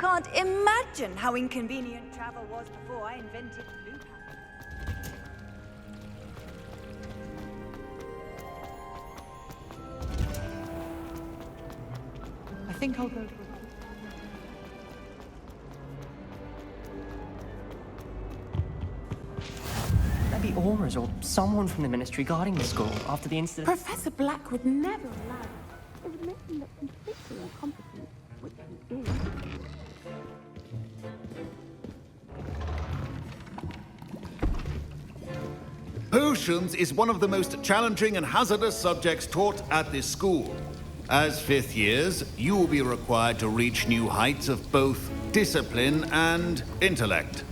can't imagine how inconvenient travel was before I invented loop habits. I think I'll go. Maybe auras or someone from the ministry guarding the school after the incident. Professor Black would never allow it. It would make him look completely incompetent, which he is. Potions is one of the most challenging and hazardous subjects taught at this school. As fifth years, you will be required to reach new heights of both discipline and intellect.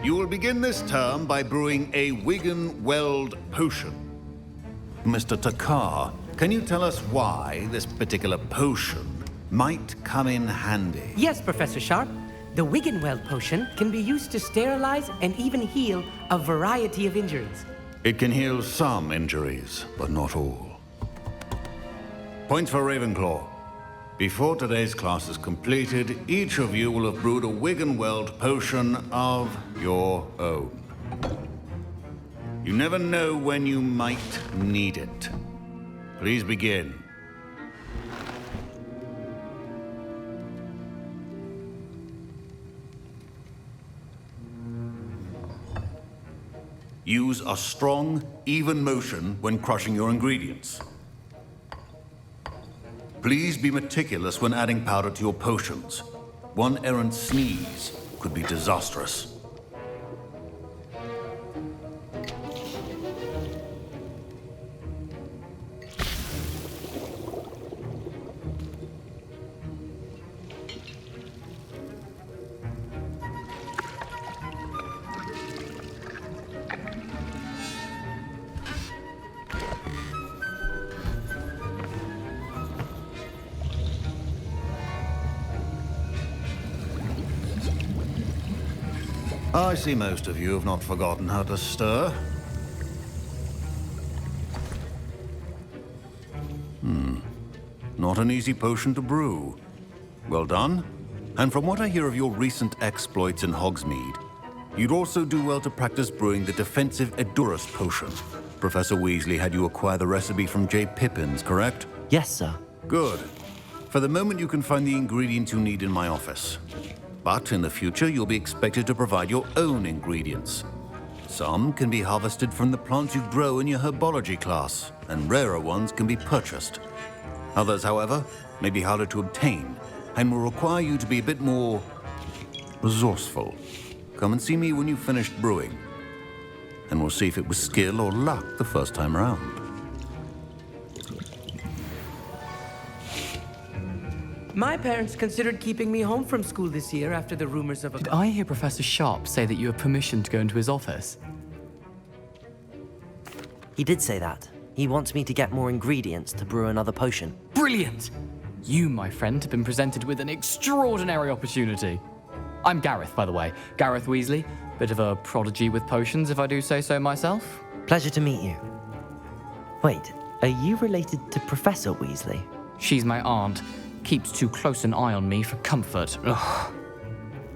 You will begin this term by brewing a Wigan-Weld potion. Mr. Takar, can you tell us why this particular potion might come in handy? Yes, Professor Sharp. The Wiggenweld potion can be used to sterilize and even heal a variety of injuries. It can heal some injuries, but not all. Points for Ravenclaw. Before today's class is completed, each of you will have brewed a Wiggenweld potion of your own. You never know when you might need it. Please begin. Use a strong, even motion when crushing your ingredients. Please be meticulous when adding powder to your potions. One errant sneeze could be disastrous. I see most of you have not forgotten how to stir. Not an easy potion to brew. Well done. And from what I hear of your recent exploits in Hogsmeade, you'd also do well to practice brewing the defensive Edurus potion. Professor Weasley had you acquire the recipe from J. Pippins, correct? Yes, sir. Good. For the moment, you can find the ingredients you need in my office. But in the future, you'll be expected to provide your own ingredients. Some can be harvested from the plants you grow in your herbology class, and rarer ones can be purchased. Others, however, may be harder to obtain, and will require you to be a bit more resourceful. Come and see me when you've finished brewing, and we'll see if it was skill or luck the first time around. My parents considered keeping me home from school this year after the rumors of a... Did I hear Professor Sharp say that you have permission to go into his office? He did say that. He wants me to get more ingredients to brew another potion. Brilliant! You, my friend, have been presented with an extraordinary opportunity. I'm Gareth, by the way. Gareth Weasley. Bit of a prodigy with potions, if I do say so myself. Pleasure to meet you. Wait, are you related to Professor Weasley? She's my aunt. Keeps too close an eye on me for comfort. Ugh.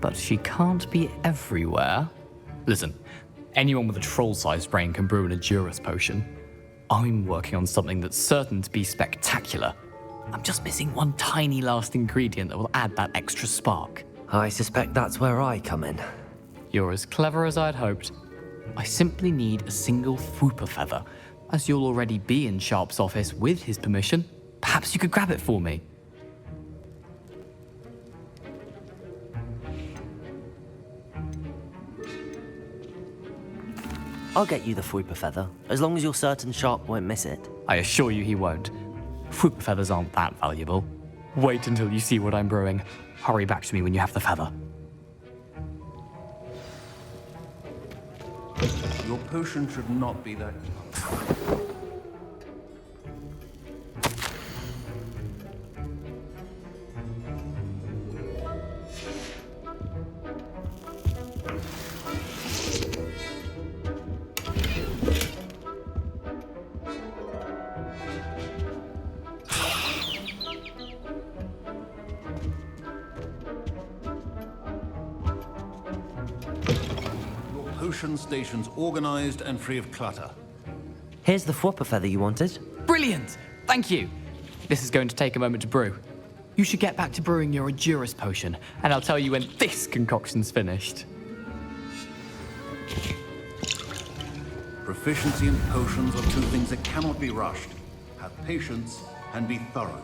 But she can't be everywhere. Listen, anyone with a troll-sized brain can brew an Edurus potion. I'm working on something that's certain to be spectacular. I'm just missing one tiny last ingredient that will add that extra spark. I suspect that's where I come in. You're as clever as I'd hoped. I simply need a single Fwooper feather. As you'll already be in Sharp's office with his permission, perhaps you could grab it for me. I'll get you the Fwooper feather, as long as you're certain Sharp won't miss it. I assure you he won't. Fwooper feathers aren't that valuable. Wait until you see what I'm brewing. Hurry back to me when you have the feather. Your potion should not be that... potion stations organized and free of clutter. Here's the Whopper feather you wanted. Brilliant! Thank you! This is going to take a moment to brew. You should get back to brewing your Edurus potion, and I'll tell you when this concoction's finished. Proficiency in potions are two things that cannot be rushed. Have patience and be thorough.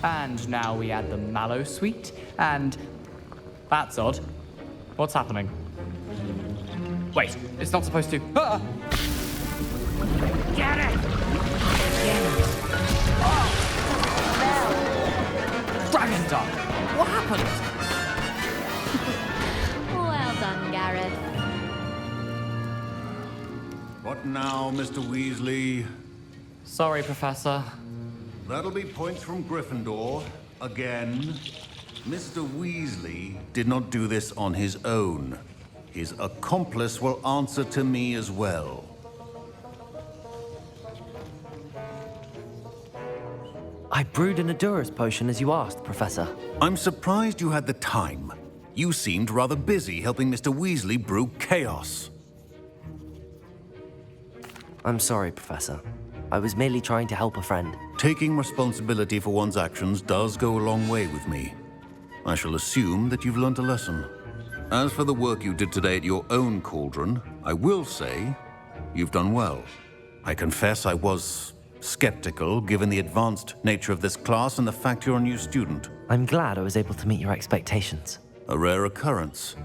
And now we add the mallow sweet, and... That's odd. What's happening? Wait, it's not supposed to... Ah! Get it! Dragon Dog! What happened? Well done, Gareth. What now, Mr. Weasley? Sorry, Professor. That'll be points from Gryffindor. Again. Mr. Weasley did not do this on his own. His accomplice will answer to me as well. I brewed an Edurus potion as you asked, Professor. I'm surprised you had the time. You seemed rather busy helping Mr. Weasley brew chaos. I'm sorry, Professor. I was merely trying to help a friend. Taking responsibility for one's actions does go a long way with me. I shall assume that you've learnt a lesson. As for the work you did today at your own cauldron, I will say you've done well. I confess I was skeptical, given the advanced nature of this class and the fact you're a new student. I'm glad I was able to meet your expectations. A rare occurrence.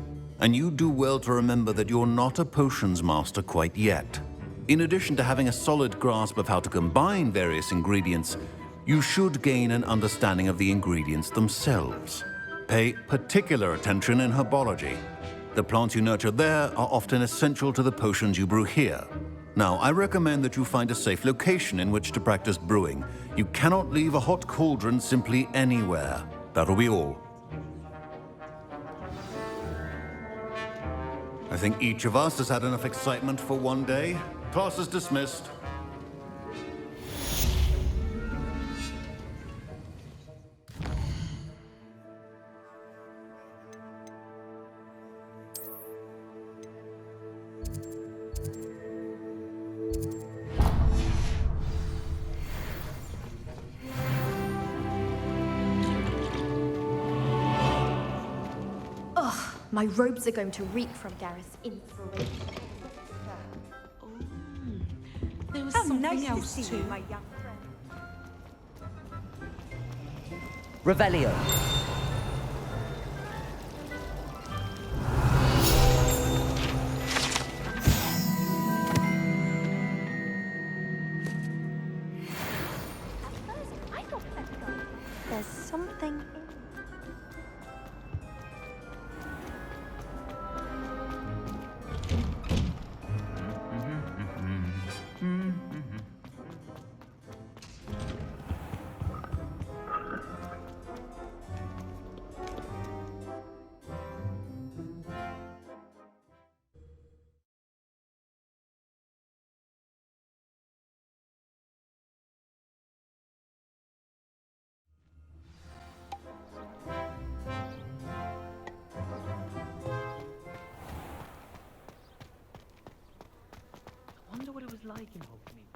And you do well to remember that you're not a potions master quite yet. In addition to having a solid grasp of how to combine various ingredients, you should gain an understanding of the ingredients themselves. Pay particular attention in herbology. The plants you nurture there are often essential to the potions you brew here. Now, I recommend that you find a safe location in which to practice brewing. You cannot leave a hot cauldron simply anywhere. That'll be all. I think each of us has had enough excitement for one day. Class is dismissed. My robes are going to reek from Gareth's inspiration. There was How something nice to else see too. you, my young friend. Revelio. At first, I thought that there's something in I wonder what it was like in Hogsmeade.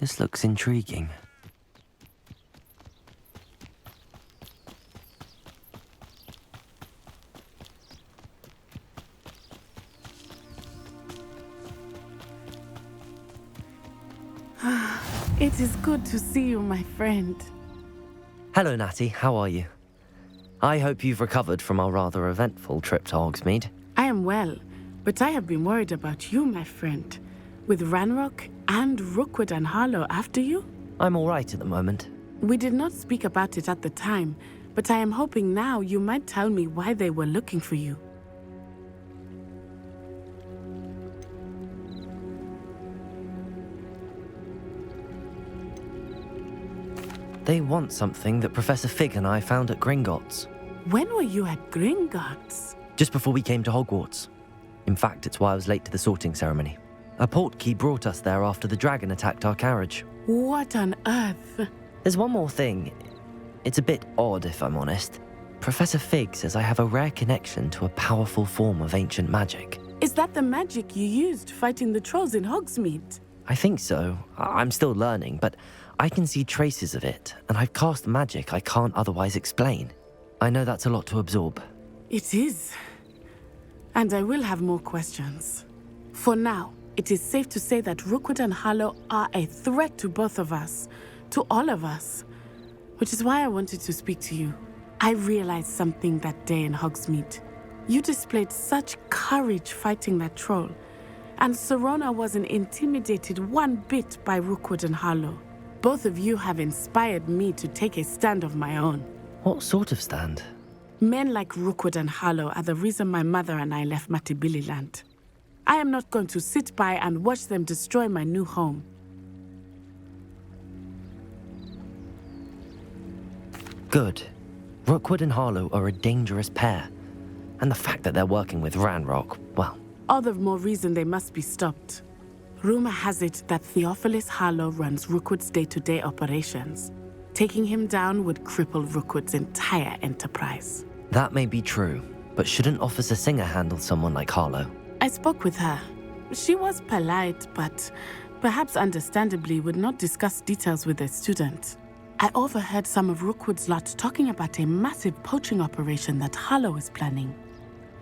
This looks intriguing. It is good to see you, my friend. Hello, Natty. How are you? I hope you've recovered from our rather eventful trip to Hogsmeade. I am well, but I have been worried about you, my friend. With Ranrock and Rookwood and Harlow after you? I'm all right at the moment. We did not speak about it at the time, but I am hoping now you might tell me why they were looking for you. They want something that Professor Fig and I found at Gringotts. When were you at Gringotts? Just before we came to Hogwarts. In fact, it's why I was late to the sorting ceremony. A portkey brought us there after the dragon attacked our carriage. What on earth? There's one more thing. It's a bit odd, if I'm honest. Professor Fig says I have a rare connection to a powerful form of ancient magic. Is that the magic you used fighting the trolls in Hogsmeade? I think so. I'm still learning, but I can see traces of it, and I've cast magic I can't otherwise explain. I know that's a lot to absorb. It is. And I will have more questions. For now, it is safe to say that Rookwood and Harlow are a threat to both of us, to all of us. Which is why I wanted to speak to you. I realized something that day in Hogsmeade. You displayed such courage fighting that troll, and Serona wasn't intimidated one bit by Rookwood and Harlow. Both of you have inspired me to take a stand of my own. What sort of stand? Men like Rookwood and Harlow are the reason my mother and I left Matabeleland. I am not going to sit by and watch them destroy my new home. Good. Rookwood and Harlow are a dangerous pair. And the fact that they're working with Ranrock, well... All the more reason they must be stopped. Rumor has it that Theophilus Harlow runs Rookwood's day-to-day operations. Taking him down would cripple Rookwood's entire enterprise. That may be true, but shouldn't Officer Singer handle someone like Harlow? I spoke with her. She was polite, but perhaps understandably would not discuss details with a student. I overheard some of Rookwood's lot talking about a massive poaching operation that Harlow is planning.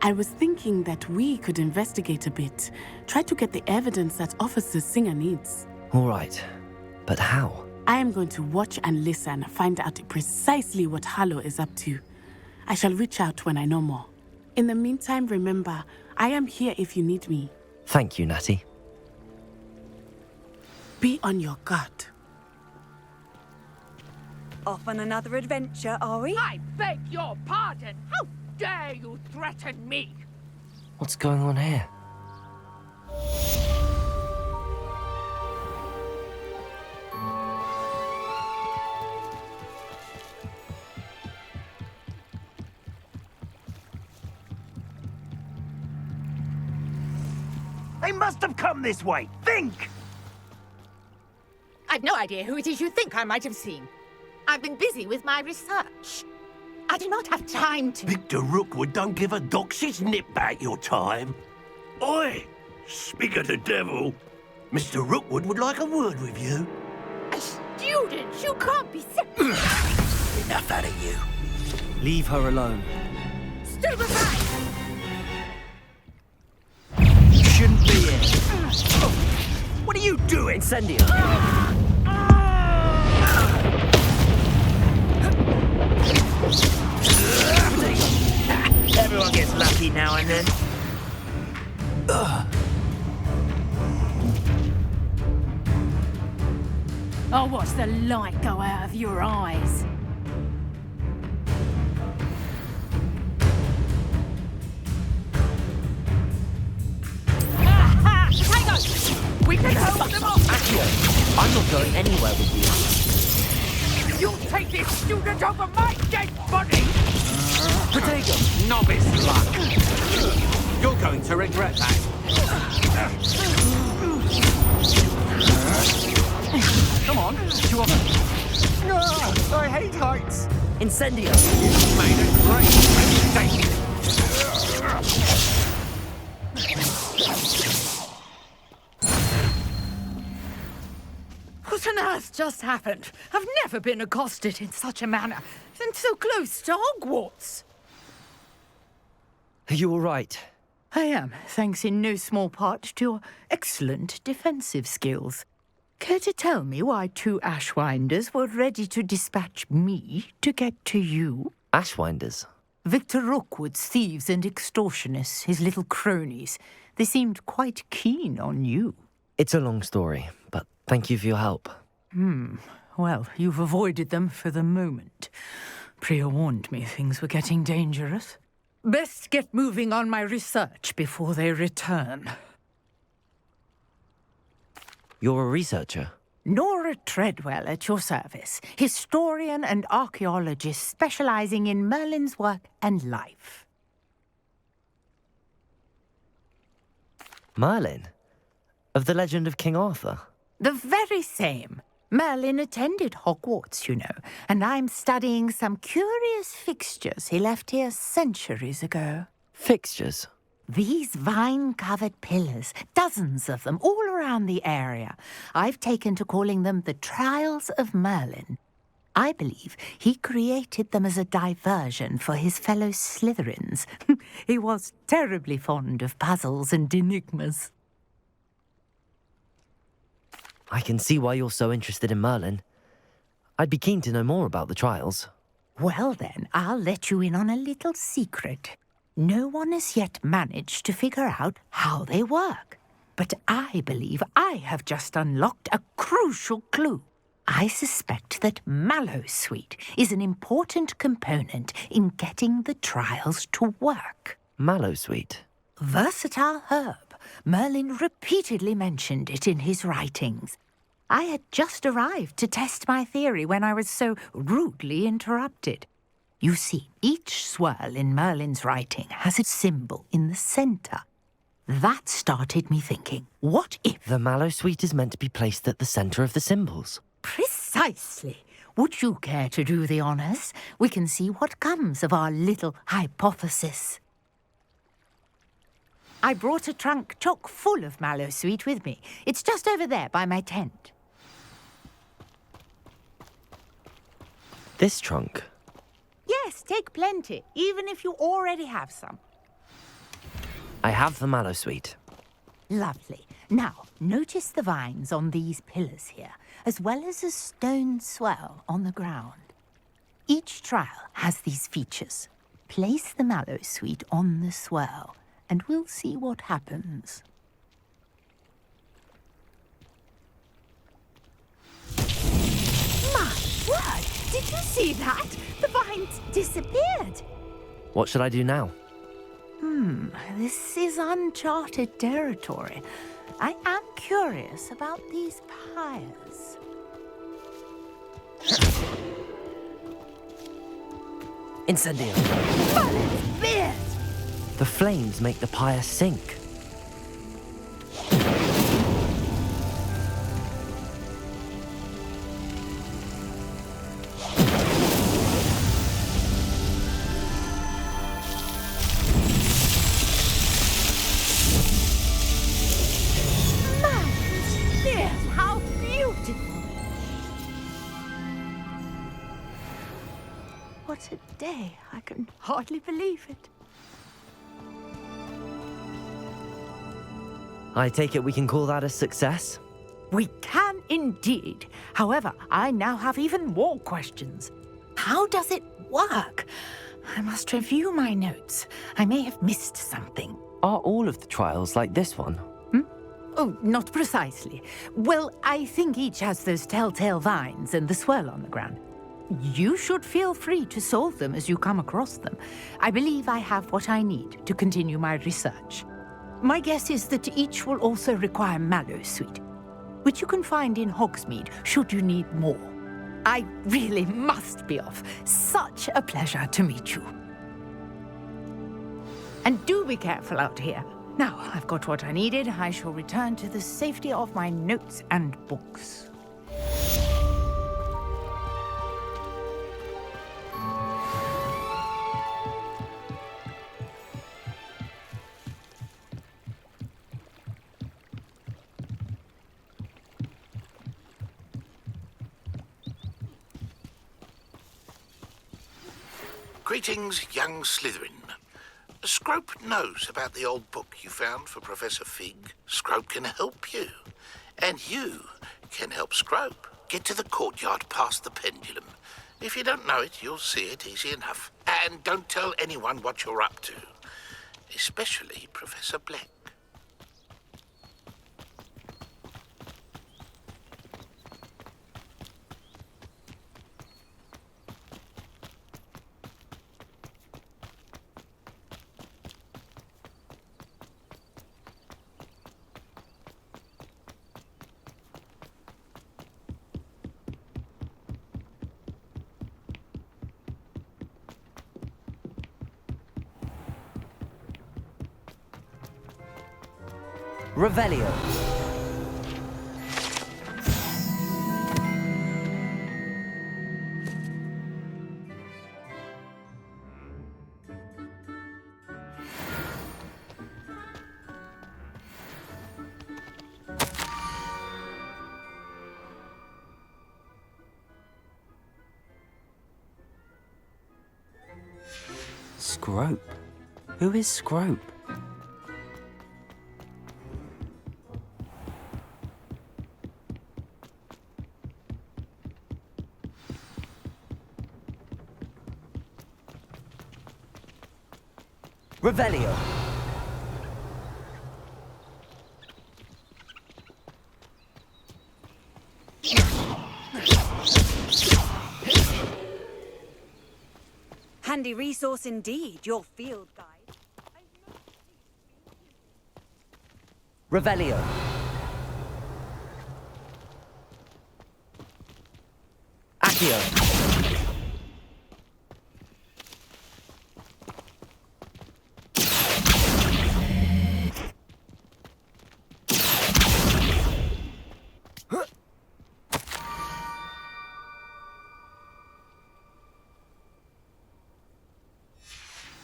I was thinking that we could investigate a bit, try to get the evidence that Officer Singer needs. All right, but how? I am going to watch and listen, find out precisely what Harlow is up to. I shall reach out when I know more. In the meantime, remember, I am here if you need me. Thank you, Natty. Be on your guard. Off on another adventure, are we? I beg your pardon! How dare you threaten me? What's going on here? They must have come this way. Think! I've no idea who it is you think I might have seen. I've been busy with my research. I do not have time to... Victor Rookwood don't give a doxy's nip back your time. Oi! Speak of the devil. Mr. Rookwood would like a word with you. A student? You can't be Enough out of you. Leave her alone. Stupefy! You shouldn't be here. What are you doing? Incendio! Everyone gets lucky now and then. I'll watch the light go out of your eyes. Hang on! We can hold them off! Accio, I'm not going anywhere with you. You take this student over my dead body! Protego! Novice luck. You're going to regret that. Come on, you want I hate heights. Incendio! You made a great mistake. What on earth just happened? I've never been accosted in such a manner, and so close to Hogwarts. Are you all right? I am, thanks in no small part to your excellent defensive skills. Care to tell me why 2 Ashwinders were ready to dispatch me to get to you? Ashwinders? Victor Rookwood's thieves and extortionists, his little cronies. They seemed quite keen on you. It's a long story, but thank you for your help. Well, you've avoided them for the moment. Priya warned me things were getting dangerous. Best get moving on my research before they return. You're a researcher? Nora Treadwell at your service, historian and archaeologist specializing in Merlin's work and life. Merlin? Of the legend of King Arthur? The very same. Merlin attended Hogwarts, you know, and I'm studying some curious fixtures he left here centuries ago. Fixtures? These vine-covered pillars, dozens of them, all around the area. I've taken to calling them the Trials of Merlin. I believe he created them as a diversion for his fellow Slytherins. He was terribly fond of puzzles and enigmas. I can see why you're so interested in Merlin. I'd be keen to know more about the trials. Well then, I'll let you in on a little secret. No one has yet managed to figure out how they work. But I believe I have just unlocked a crucial clue. I suspect that Mallowsweet is an important component in getting the trials to work. Mallowsweet? Versatile herb. Merlin repeatedly mentioned it in his writings. I had just arrived to test my theory when I was so rudely interrupted. You see, each swirl in Merlin's writing has a symbol in the centre. That started me thinking, what if... The Mallowsweet is meant to be placed at the centre of the symbols. Precisely. Would you care to do the honours? We can see what comes of our little hypothesis. I brought a trunk chock full of Mallowsweet with me. It's just over there by my tent. This trunk? Yes, take plenty, even if you already have some. I have the Mallowsweet. Lovely. Now, notice the vines on these pillars here, as well as a stone swell on the ground. Each trial has these features. Place the Mallowsweet on the swell, and we'll see what happens. My word! Did you see that? The vines disappeared. What should I do now? This is uncharted territory. I am curious about these pyres. Incendio! Merlin's beard! The flames make the pyre sink. Merlin's beard! How beautiful! What a day. I can hardly believe it. I take it we can call that a success? We can indeed. However, I now have even more questions. How does it work? I must review my notes. I may have missed something. Are all of the trials like this one? Oh, not precisely. Well, I think each has those telltale vines and the swirl on the ground. You should feel free to solve them as you come across them. I believe I have what I need to continue my research. My guess is that each will also require Mallowsweet, which you can find in Hogsmeade should you need more. I really must be off. Such a pleasure to meet you. And do be careful out here. Now, I've got what I needed. I shall return to the safety of my notes and books. Greetings, young Slytherin. Scrope knows about the old book you found for Professor Fig. Scrope can help you. And you can help Scrope get to the courtyard past the pendulum. If you don't know it, you'll see it easy enough. And don't tell anyone what you're up to. Especially Professor Black. Revelio. Scrope? Who is Scrope? Revelio. Handy resource indeed, your field guide. Revelio. Accio.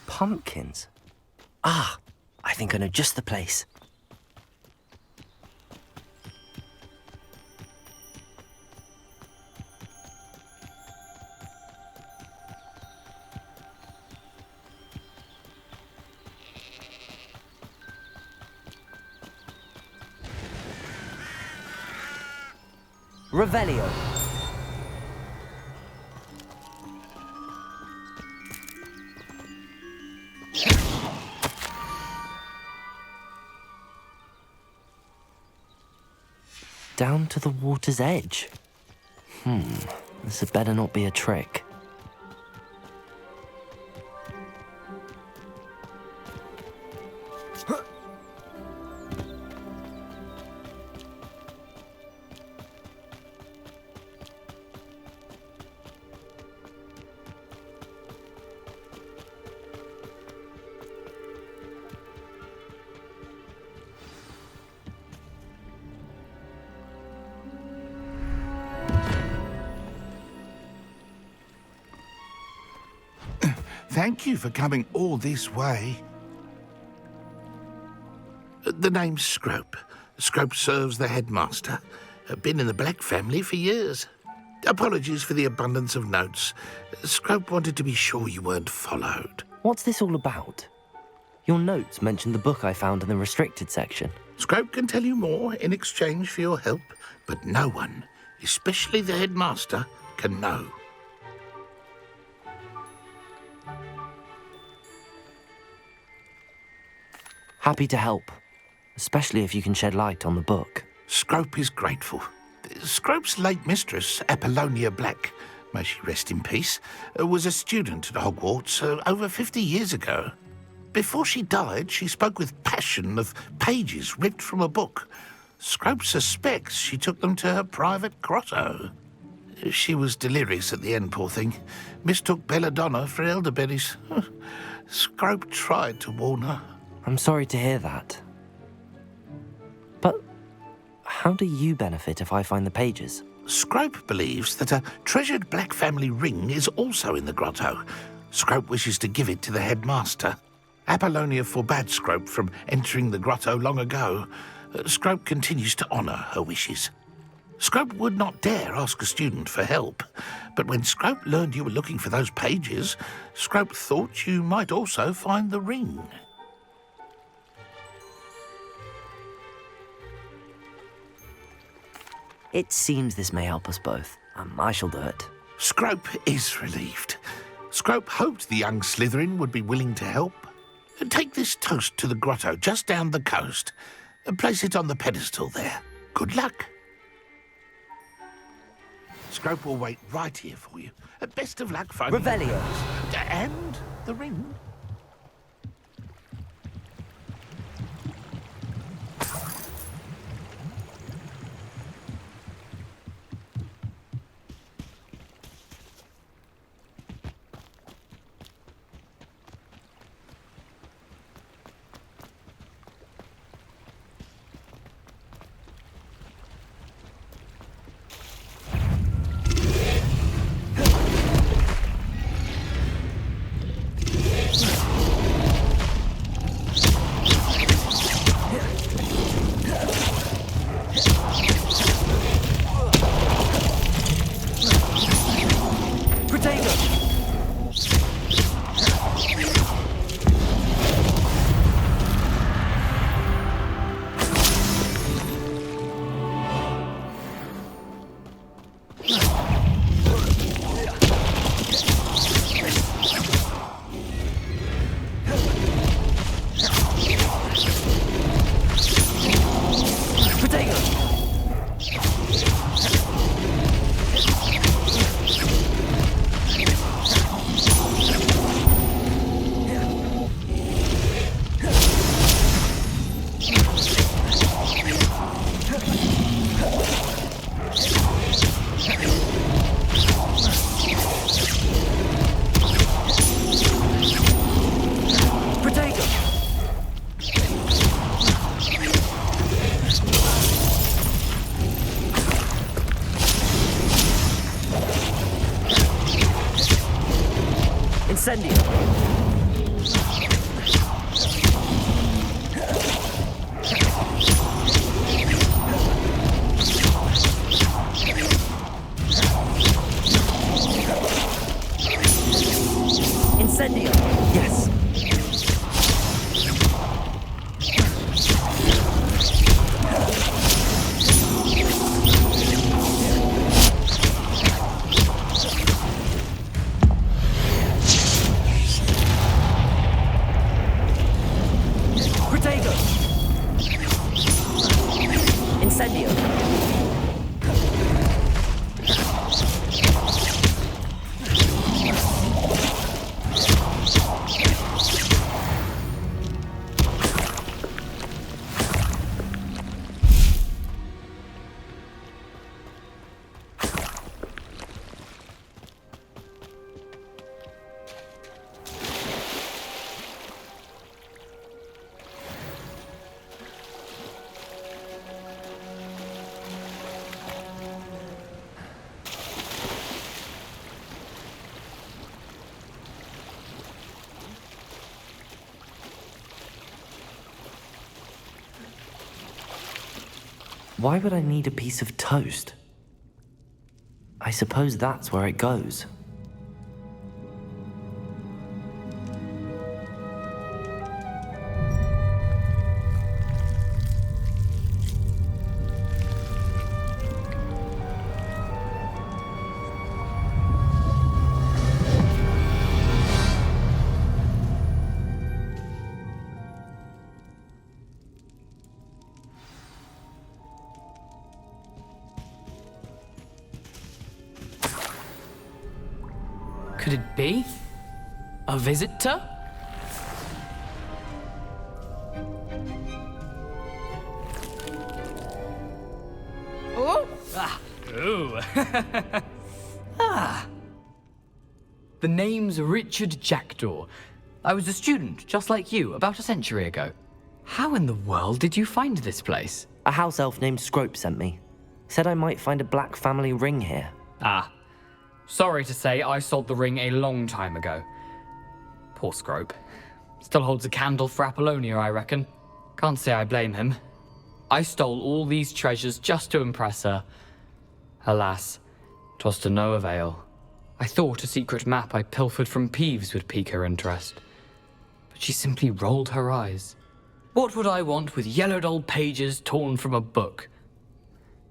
Pumpkins? Ah, I think I know just the place. Revelio. Down to the water's edge. This had better not be a trick. Thank you for coming all this way. The name's Scrope. Scrope serves the headmaster. Been in the Black family for years. Apologies for the abundance of notes. Scrope wanted to be sure you weren't followed. What's this all about? Your notes mentioned the book I found in the restricted section. Scrope can tell you more in exchange for your help, but no one, especially the headmaster, can know. Happy to help, especially if you can shed light on the book. Scrope is grateful. Scrope's late mistress, Apollonia Black, may she rest in peace, was a student at Hogwarts over 50 years ago. Before she died, she spoke with passion of pages ripped from a book. Scrope suspects she took them to her private grotto. She was delirious at the end, poor thing. Mistook belladonna for elderberries. Scrope tried to warn her. I'm sorry to hear that. But how do you benefit if I find the pages? Scrope believes that a treasured Black family ring is also in the grotto. Scrope wishes to give it to the headmaster. Apollonia forbade Scrope from entering the grotto long ago. Scrope continues to honour her wishes. Scrope would not dare ask a student for help, but when Scrope learned you were looking for those pages, Scrope thought you might also find the ring. It seems this may help us both. I shall do it. Scrope is relieved. Scrope hoped the young Slytherin would be willing to help. Take this toast to the grotto just down the coast and place it on the pedestal there. Good luck. Scrope will wait right here for you. Best of luck finding... Revelio. And the ring. Incendio. Incendio. Yes. Incendio. Why would I need a piece of toast? I suppose that's where it goes. Could it be? A visitor? Oh? Ah. Ooh. Ah. The name's Richard Jackdaw. I was a student, just like you, about a century ago. How in the world did you find this place? A house elf named Scrope sent me. Said I might find a black family ring here. Ah. Sorry to say, I sold the ring a long time ago. Poor Scrope. Still holds a candle for Apollonia, I reckon. Can't say I blame him. I stole all these treasures just to impress her, Alas, 'twas to no avail. I thought a secret map I pilfered from Peeves would pique her interest, but she simply rolled her eyes. What would I want with yellowed old pages torn from a book?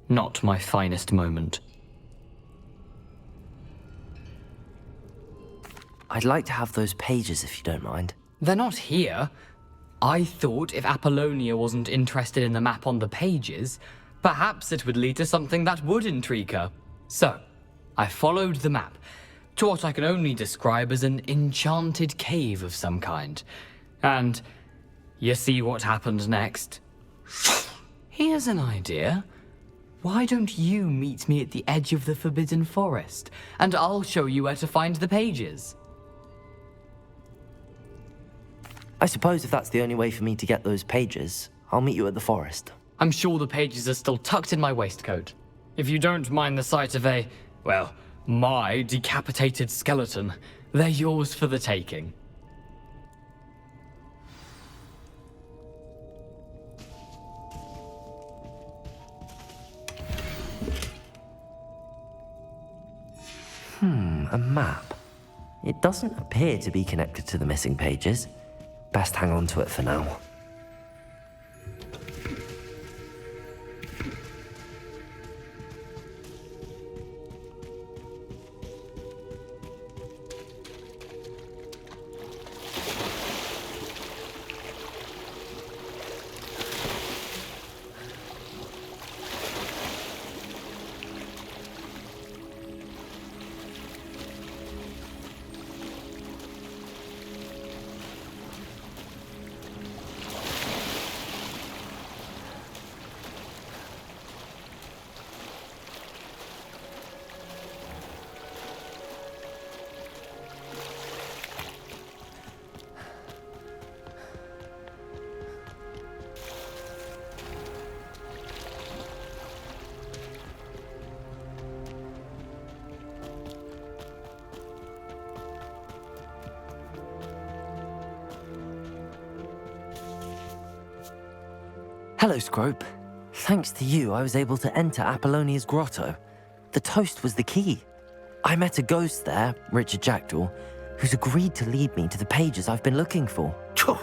Not my finest moment. I'd like to have those pages if you don't mind. They're not here. I thought if Apollonia wasn't interested in the map on the pages, perhaps it would lead to something that would intrigue her. So, I followed the map to what I can only describe as an enchanted cave of some kind. And you see what happened next? Here's an idea. Why don't you meet me at the edge of the Forbidden Forest, and I'll show you where to find the pages? I suppose if that's the only way for me to get those pages, I'll meet you at the forest. I'm sure the pages are still tucked in my waistcoat. If you don't mind the sight of my decapitated skeleton, they're yours for the taking. A map. It doesn't appear to be connected to the missing pages. Best hang on to it for now. Hello, Scrope. Thanks to you, I was able to enter Apollonia's grotto. The toast was the key. I met a ghost there, Richard Jackdaw, who's agreed to lead me to the pages I've been looking for. Phew,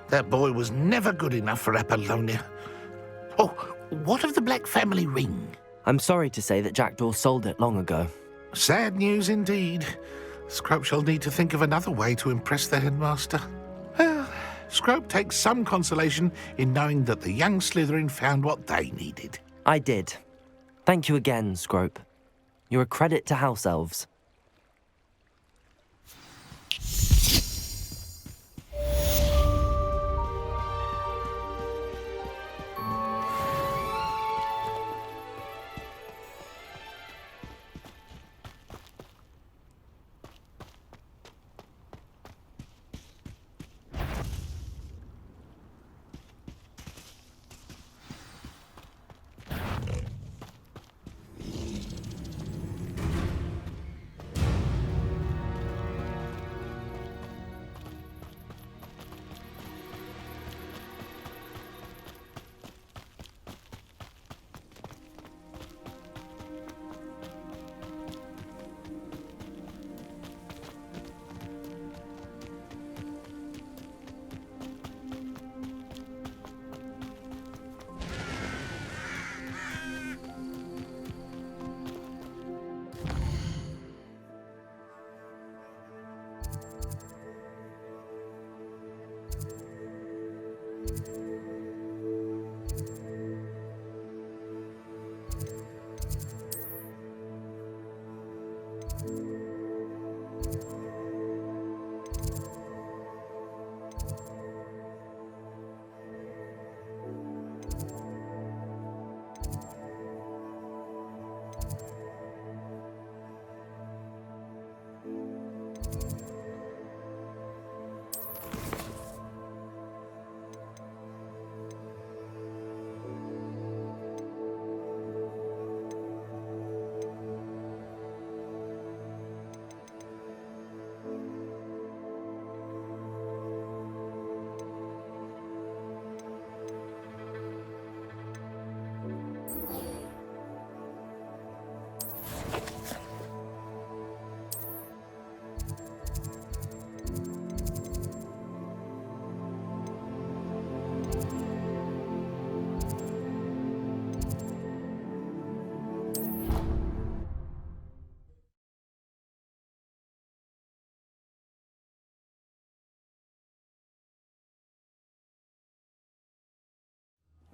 that boy was never good enough for Apollonia. Oh, what of the Black family ring? I'm sorry to say that Jackdaw sold it long ago. Sad news indeed. Scrope shall need to think of another way to impress the headmaster. Well, Scrope takes some consolation in knowing that the young Slytherin found what they needed. I did. Thank you again, Scrope. You're a credit to House Elves.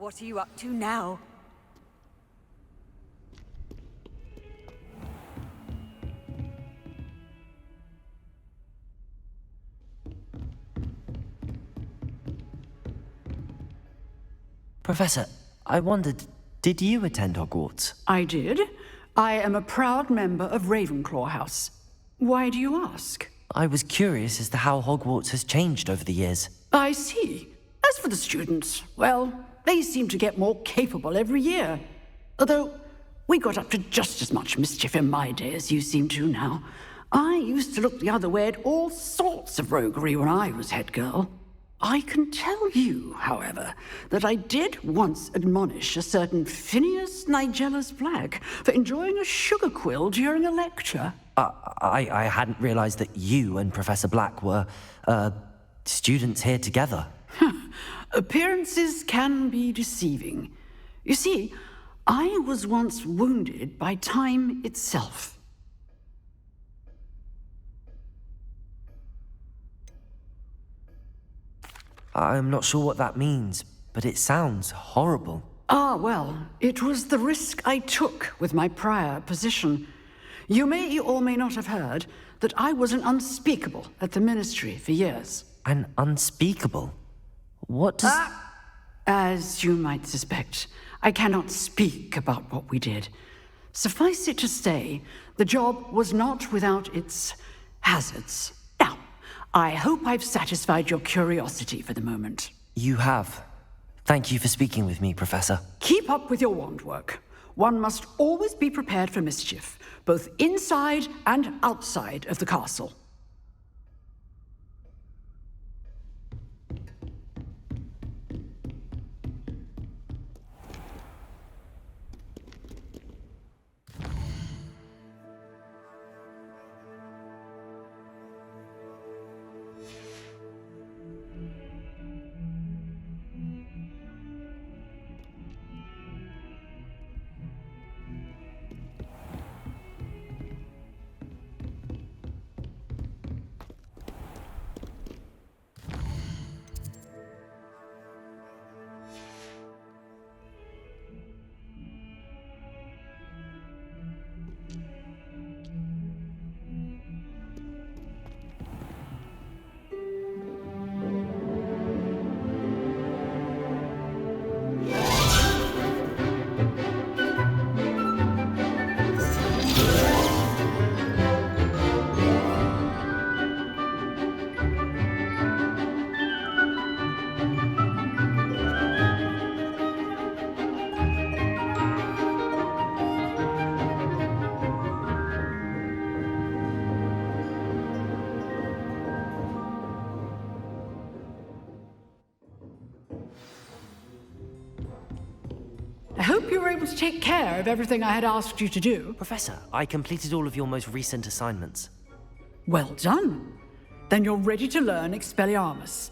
What are you up to now? Professor, I wondered, did you attend Hogwarts? I did. I am a proud member of Ravenclaw House. Why do you ask? I was curious as to how Hogwarts has changed over the years. I see. As for the students, well, they seem to get more capable every year. Although, we got up to just as much mischief in my day as you seem to now. I used to look the other way at all sorts of roguery when I was head girl. I can tell you, however, that I did once admonish a certain Phineas Nigellus Black for enjoying a sugar quill during a lecture. I hadn't realized that you and Professor Black were, students here together. Appearances can be deceiving. You see, I was once wounded by time itself. I'm not sure what that means, but it sounds horrible. Ah, well, it was the risk I took with my prior position. You may or may not have heard that I was an unspeakable at the Ministry for years. An unspeakable? What does... As you might suspect, I cannot speak about what we did. Suffice it to say, the job was not without its hazards. Now, I hope I've satisfied your curiosity for the moment. You have. Thank you for speaking with me, Professor. Keep up with your wand work. One must always be prepared for mischief, both inside and outside of the castle. I hope you were able to take care of everything I had asked you to do. Professor, I completed all of your most recent assignments. Well done. Then you're ready to learn Expelliarmus.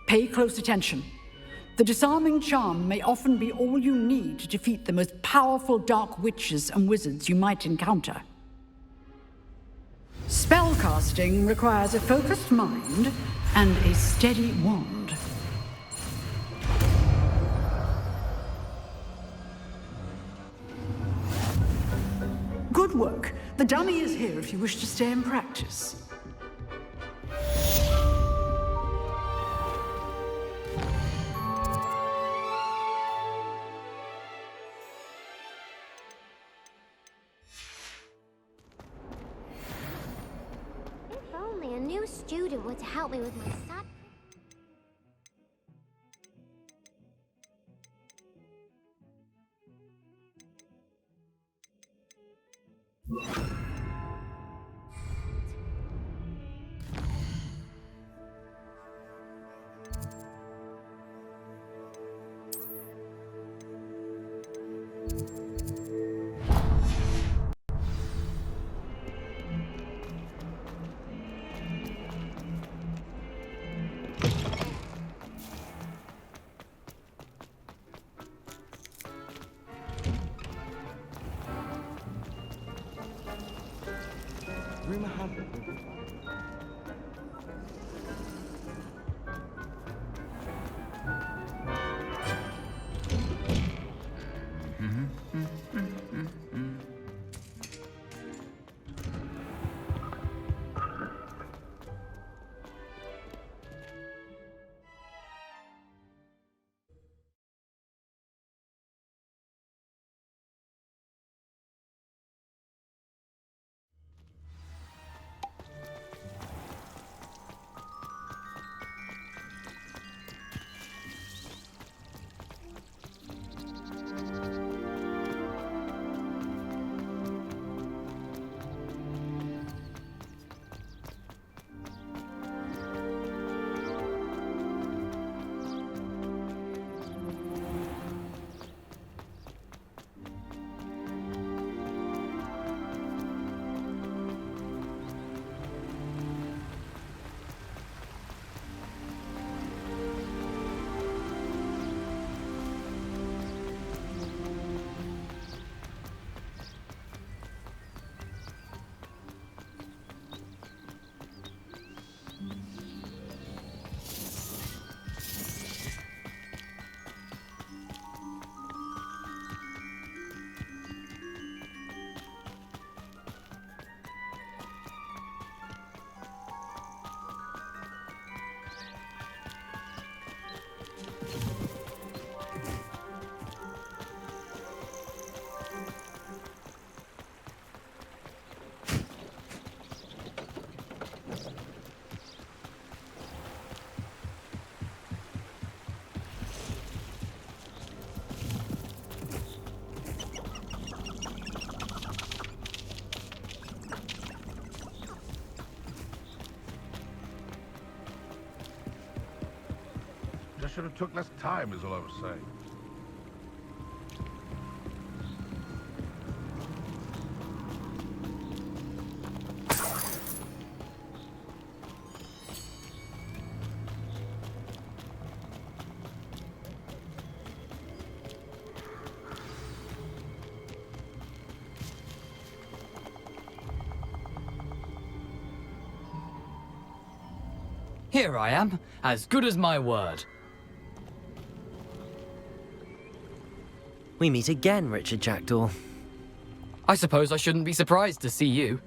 Pay close attention. The disarming charm may often be all you need to defeat the most powerful dark witches and wizards you might encounter. Spellcasting requires a focused mind and a steady wand. Good work. The dummy is here if you wish to stay and practice. If only a new student were to help me with my side. Rumor has it. should have took less time, is all I was saying. Here I am, as good as my word. We meet again, Richard Jackdaw. I suppose I shouldn't be surprised to see you.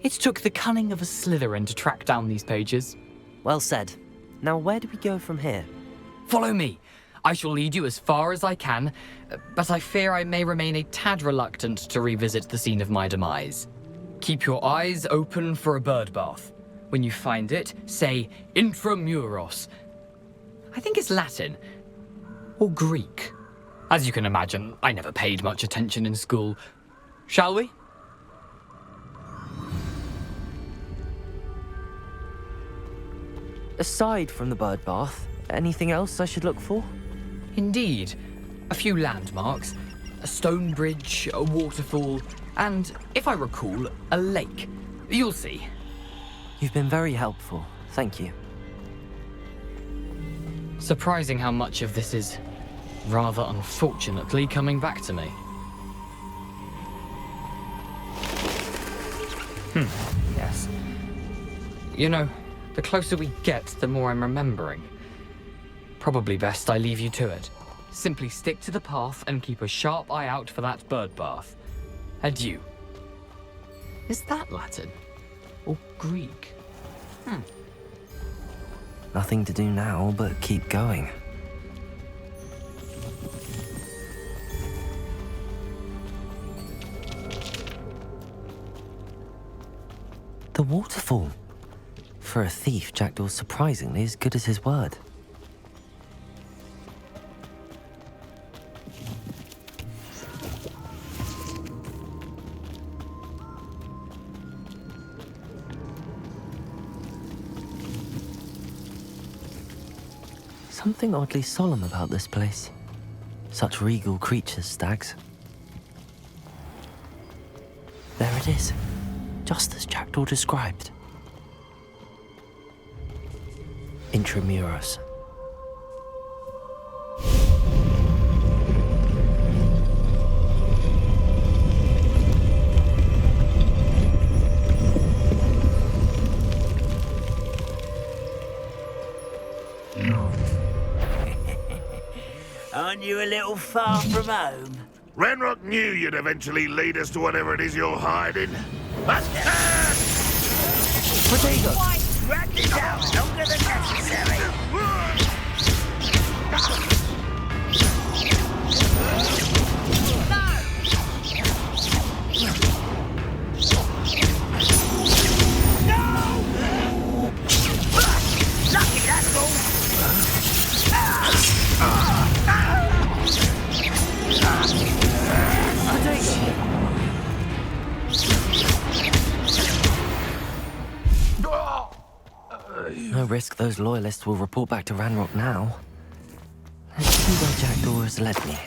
It took the cunning of a Slytherin to track down these pages. Well said. Now where do we go from here? Follow me. I shall lead you as far as I can, but I fear I may remain a tad reluctant to revisit the scene of my demise. Keep your eyes open for a bird bath. When you find it, say intramuros. I think it's Latin. Or Greek. As you can imagine, I never paid much attention in school. Shall we? Aside from the bird bath, anything else I should look for? Indeed. A few landmarks. A stone bridge, a waterfall, and, if I recall, a lake. You'll see. You've been very helpful. Thank you. Surprising how much of this is, rather unfortunately, coming back to me. Yes. You know, the closer we get, the more I'm remembering. Probably best I leave you to it. Simply stick to the path and keep a sharp eye out for that bird bath. Adieu. Is that Latin? Or Greek? Nothing to do now but keep going. The waterfall. For a thief, Jackdaw's surprisingly as good as his word. Something oddly solemn about this place. Such regal creatures, stags. There it is, just as Jackdaw described. Intramuros. Aren't you a little far from home? Ranrock knew you'd eventually lead us to whatever it is you're hiding. Potato! Drag this out longer than necessary. Lucky, that's all. No risk those loyalists will report back to Ranrock now. Let's see where Jackdaw has led me.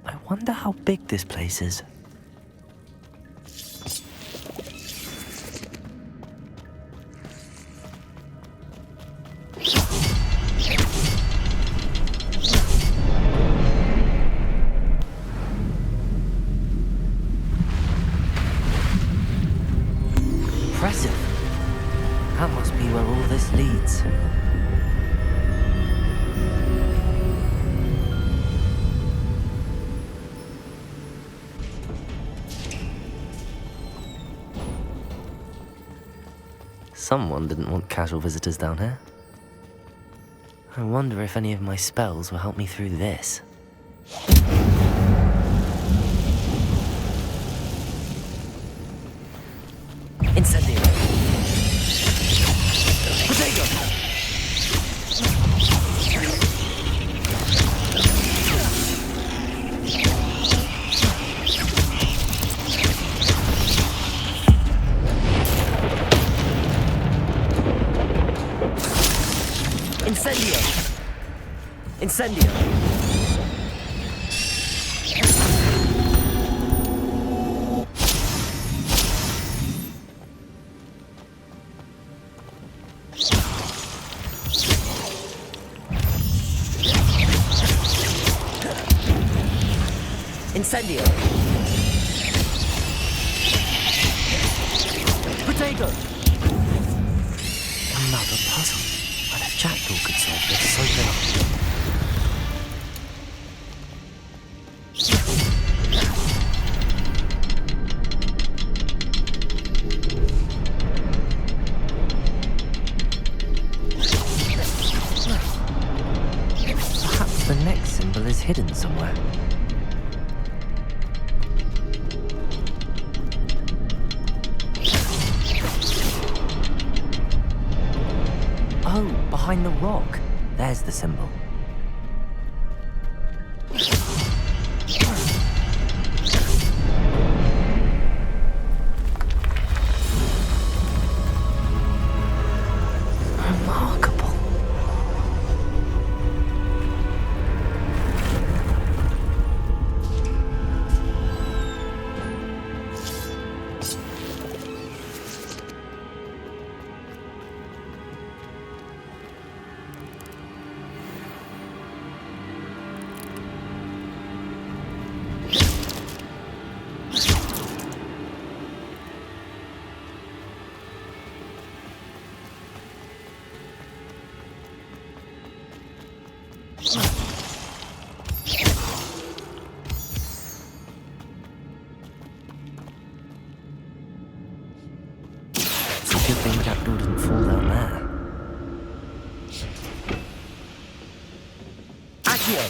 I wonder how big this place is. Impressive. That must be where all this leads. Someone didn't want casual visitors down here. I wonder if any of my spells will help me through this. Incendio! Potato! Incendio! Incendio! Protego! Another puzzle. And if Jackdaw could solve this, so can I. Perhaps the next symbol is hidden somewhere. Oh, behind the rock. There's the symbol. Remarkable. It's a good thing Jackdaw didn't fall down there. Accio!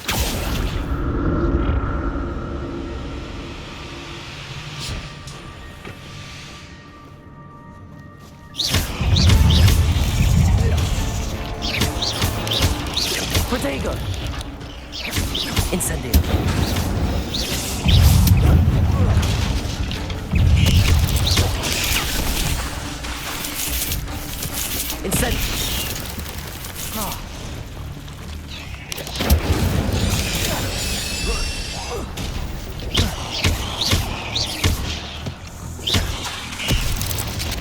Protego! Incendio!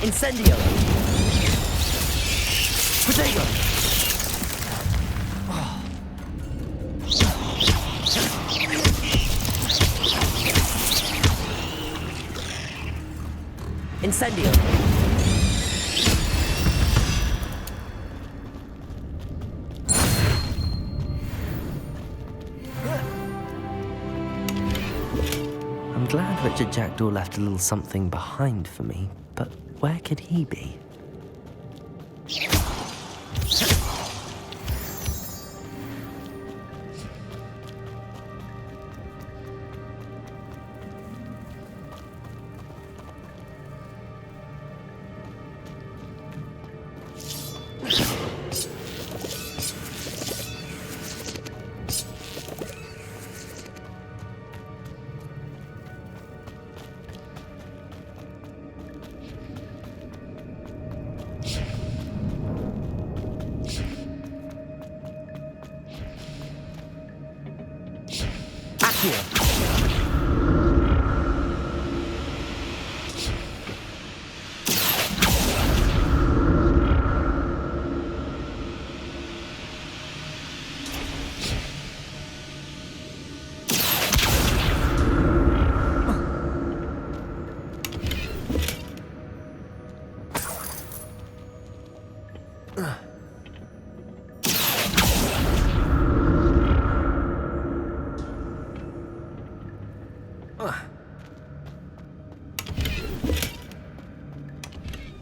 Incendio! Protego! Incendio! I'm glad Richard Jackdaw left a little something behind for me, but where could he be?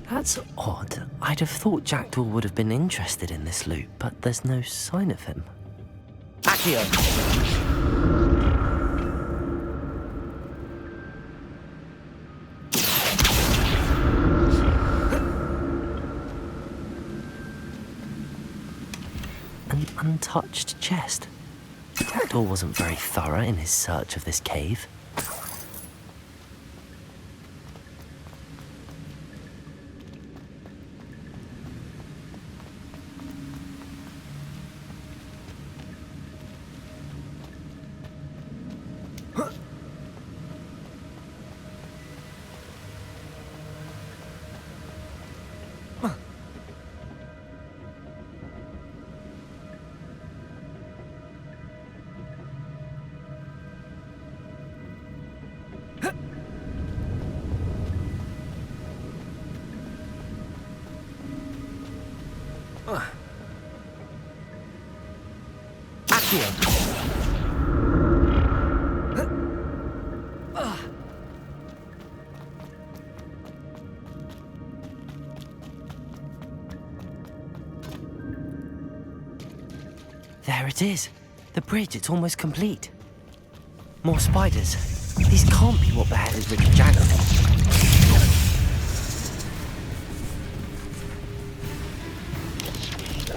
That's odd. I'd have thought Jackdaw would have been interested in this loot, but there's no sign of him. Accio! An untouched chest. Jackdaw wasn't very thorough in his search of this cave. Accio. There it is. The bridge, it's almost complete. More spiders. These can't be what beheaded Richard Jackdaw.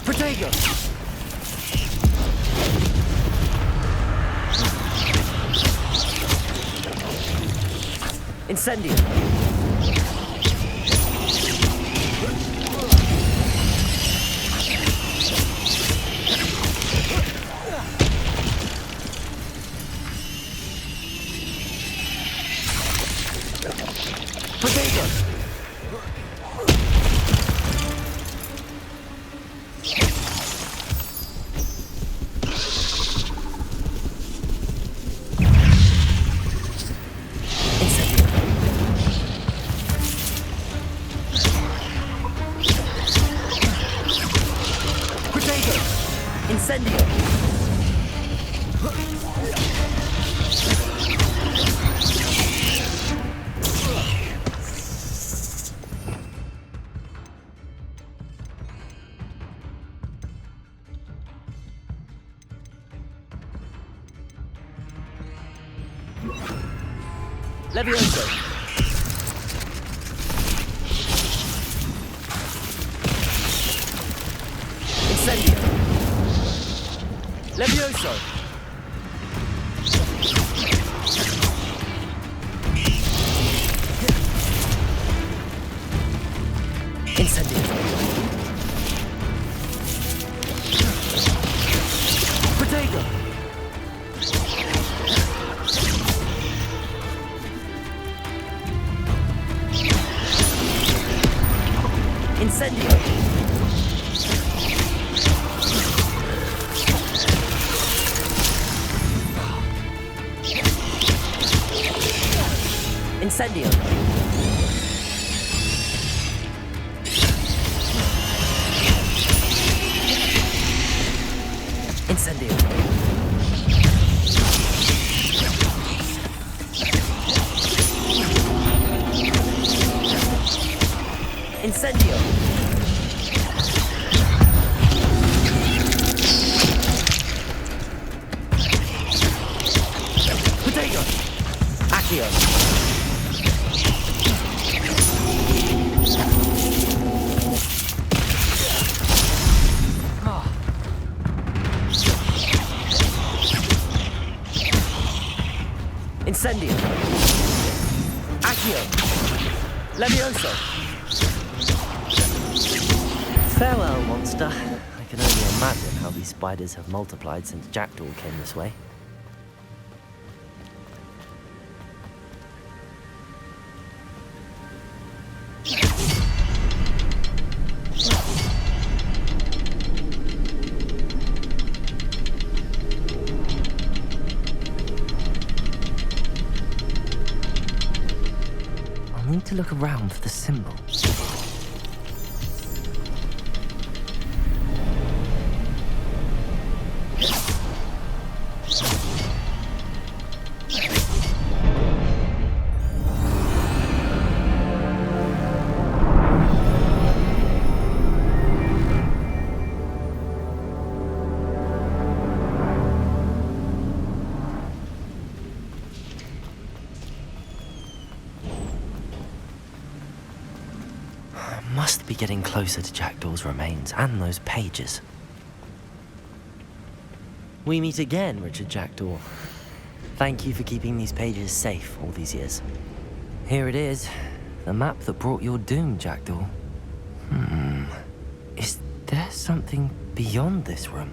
Protego! Incendio! Levioso! Incendio! Levioso! Incendio! Protego! Incendio! Incendio! Incendio! Incendio! Protego! Accio! Incendio! Accio! Levioso! Farewell, monster. I can only imagine how these spiders have multiplied since Jackdaw came this way. I'll need to look around for the symbol. Must be getting closer to Jackdaw's remains and those pages. We meet again, Richard Jackdaw. Thank you for keeping these pages safe all these years. Here it is, the map that brought your doom, Jackdaw. Is there something beyond this room?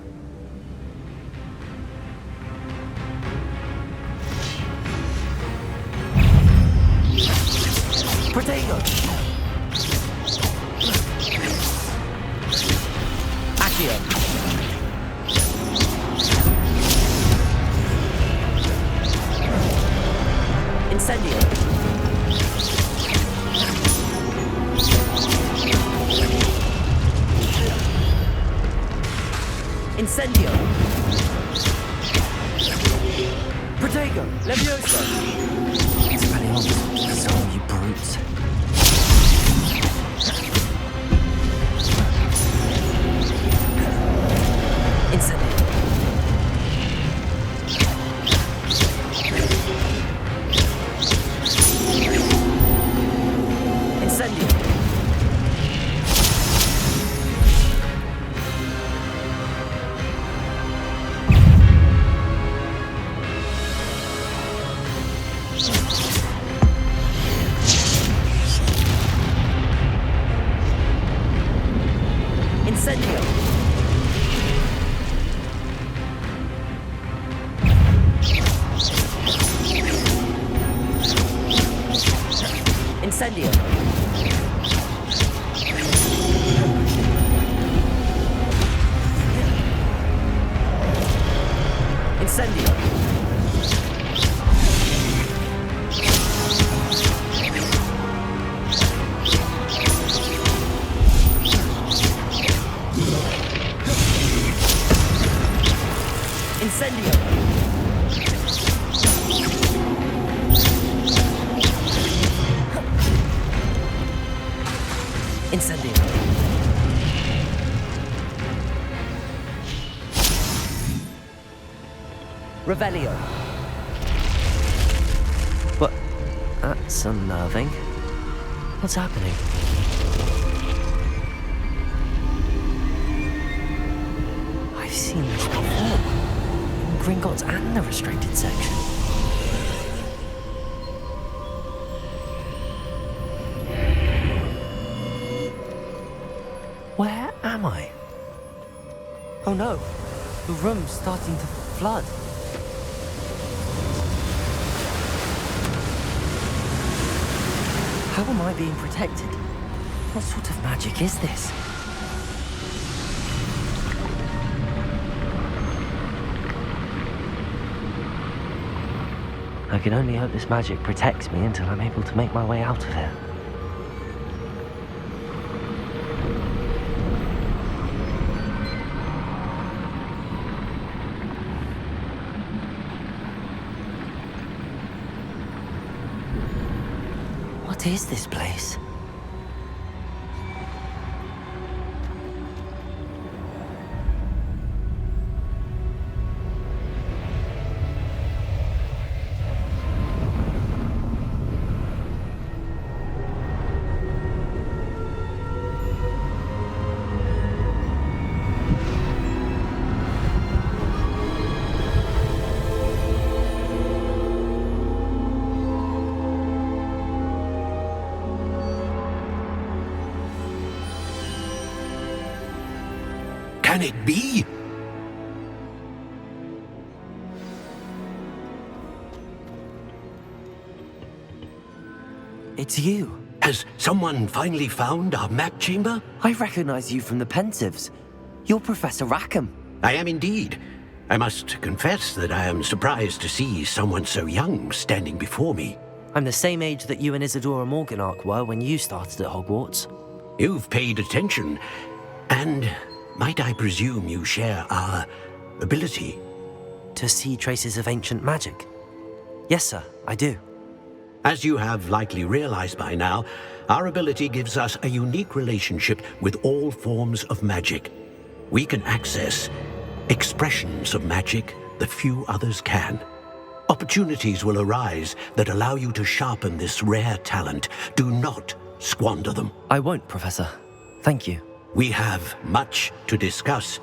Protego! Accio! Incendio! Incendio! Protego! Levioso! Expelliarmus! So you brutes. Incendio! Incendio! Incendio! Incendio! Incendio! Incendio! Incendio! Revelio! What? That's unnerving. What's happening? I've seen this before. In Gringotts and the restricted section. Where am I? Oh no, the room's starting to flood. How am I being protected? What sort of magic is this? I can only hope this magic protects me until I'm able to make my way out of here. What is this place? Can it be? It's you. Has someone finally found our map chamber? I recognize you from the Pensives. You're Professor Rackham. I am indeed. I must confess that I am surprised to see someone so young standing before me. I'm the same age that you and Isadora Morganach were when you started at Hogwarts. You've paid attention, and might I presume you share our ability? To see traces of ancient magic? Yes, sir, I do. As you have likely realized by now, our ability gives us a unique relationship with all forms of magic. We can access expressions of magic that few others can. Opportunities will arise that allow you to sharpen this rare talent. Do not squander them. I won't, Professor. Thank you. We have much to discuss.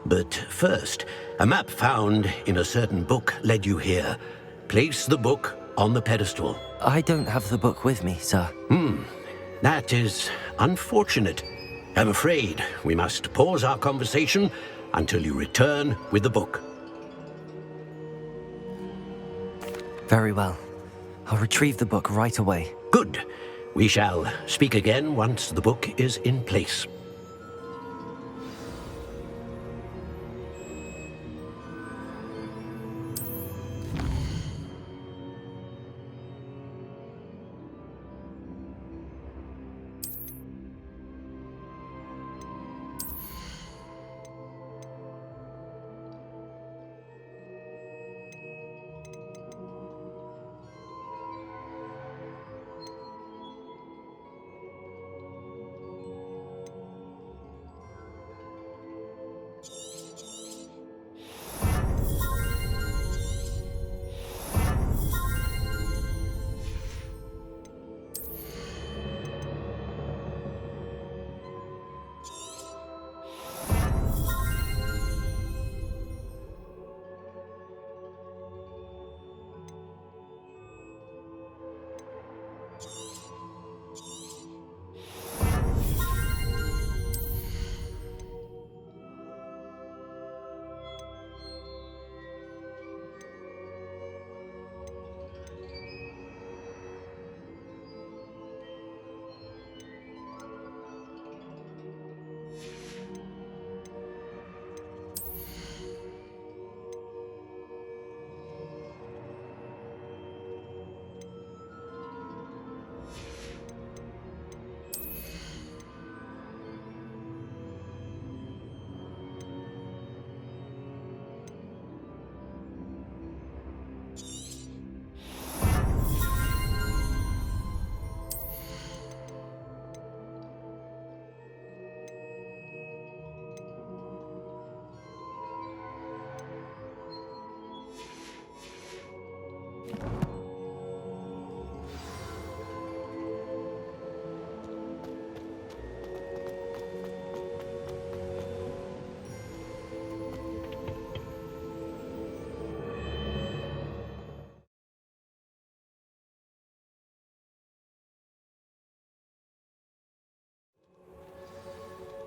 But first, a map found in a certain book led you here. Place the book on the pedestal. I don't have the book with me, sir. That is unfortunate. I'm afraid we must pause our conversation until you return with the book. Very well. I'll retrieve the book right away. Good. We shall speak again once the book is in place.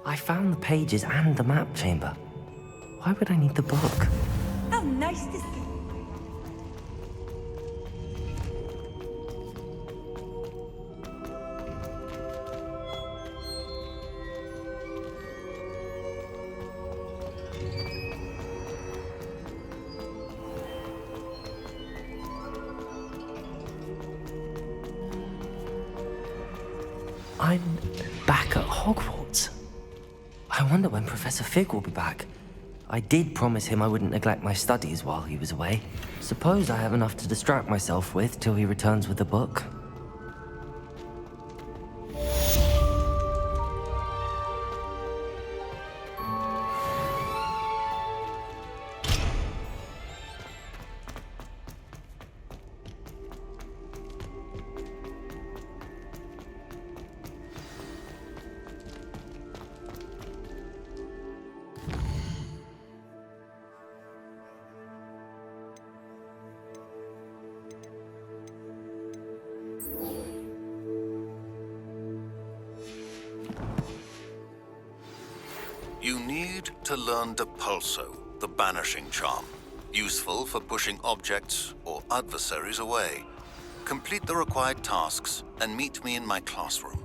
I found the pages and the map chamber. Why would I need the book? How nice to see. I'm back at Hogwarts. I wonder when Professor Fig will be back. I did promise him I wouldn't neglect my studies while he was away. Suppose I have enough to distract myself with till he returns with the book. You need to learn Depulso, the banishing charm. Useful for pushing objects or adversaries away. Complete the required tasks and meet me in my classroom.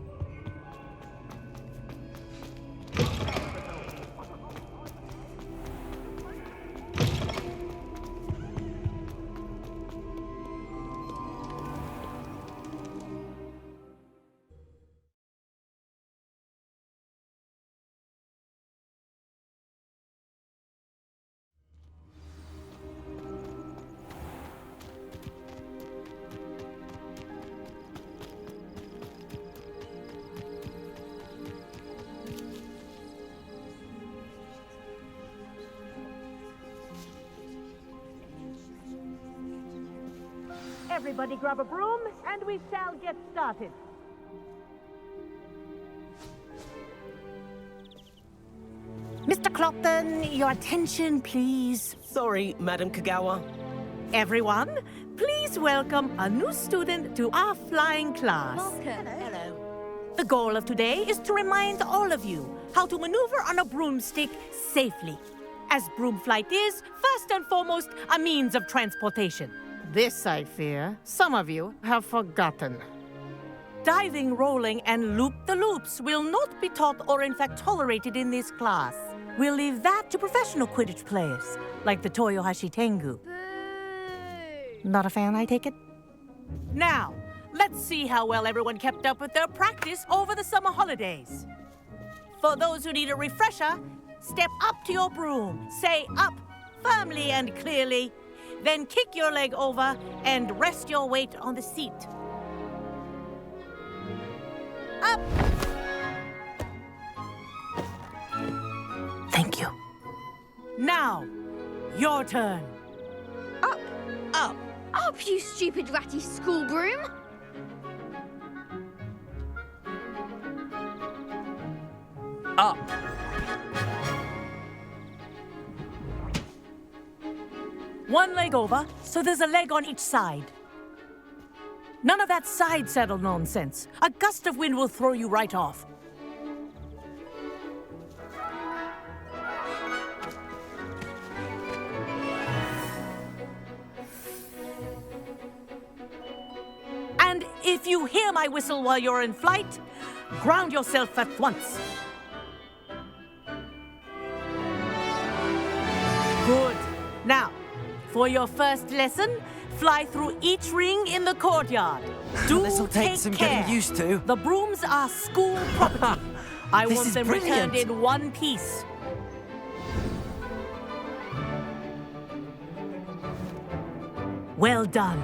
Everybody grab a broom, and we shall get started. Mr. Clopton, your attention, please. Sorry, Madam Kagawa. Everyone, please welcome a new student to our flying class. Welcome. Hello. The goal of today is to remind all of you how to maneuver on a broomstick safely, as broom flight is, first and foremost, a means of transportation. This, I fear, some of you have forgotten. Diving, rolling, and loop-the-loops will not be taught or in fact tolerated in this class. We'll leave that to professional Quidditch players, like the Toyohashi Tengu. Not a fan, I take it? Now, let's see how well everyone kept up with their practice over the summer holidays. For those who need a refresher, step up to your broom, say up firmly and clearly, then kick your leg over and rest your weight on the seat. Up! Thank you. Now, your turn. Up! Up! Up, you stupid ratty school broom! Up! One leg over, so there's a leg on each side. None of that side saddle nonsense. A gust of wind will throw you right off. And if you hear my whistle while you're in flight, ground yourself at once. Good. Now, for your first lesson, fly through each ring in the courtyard. This'll take some care. getting used to. The brooms are school property. I This want is them brilliant. returned in one piece. Well done.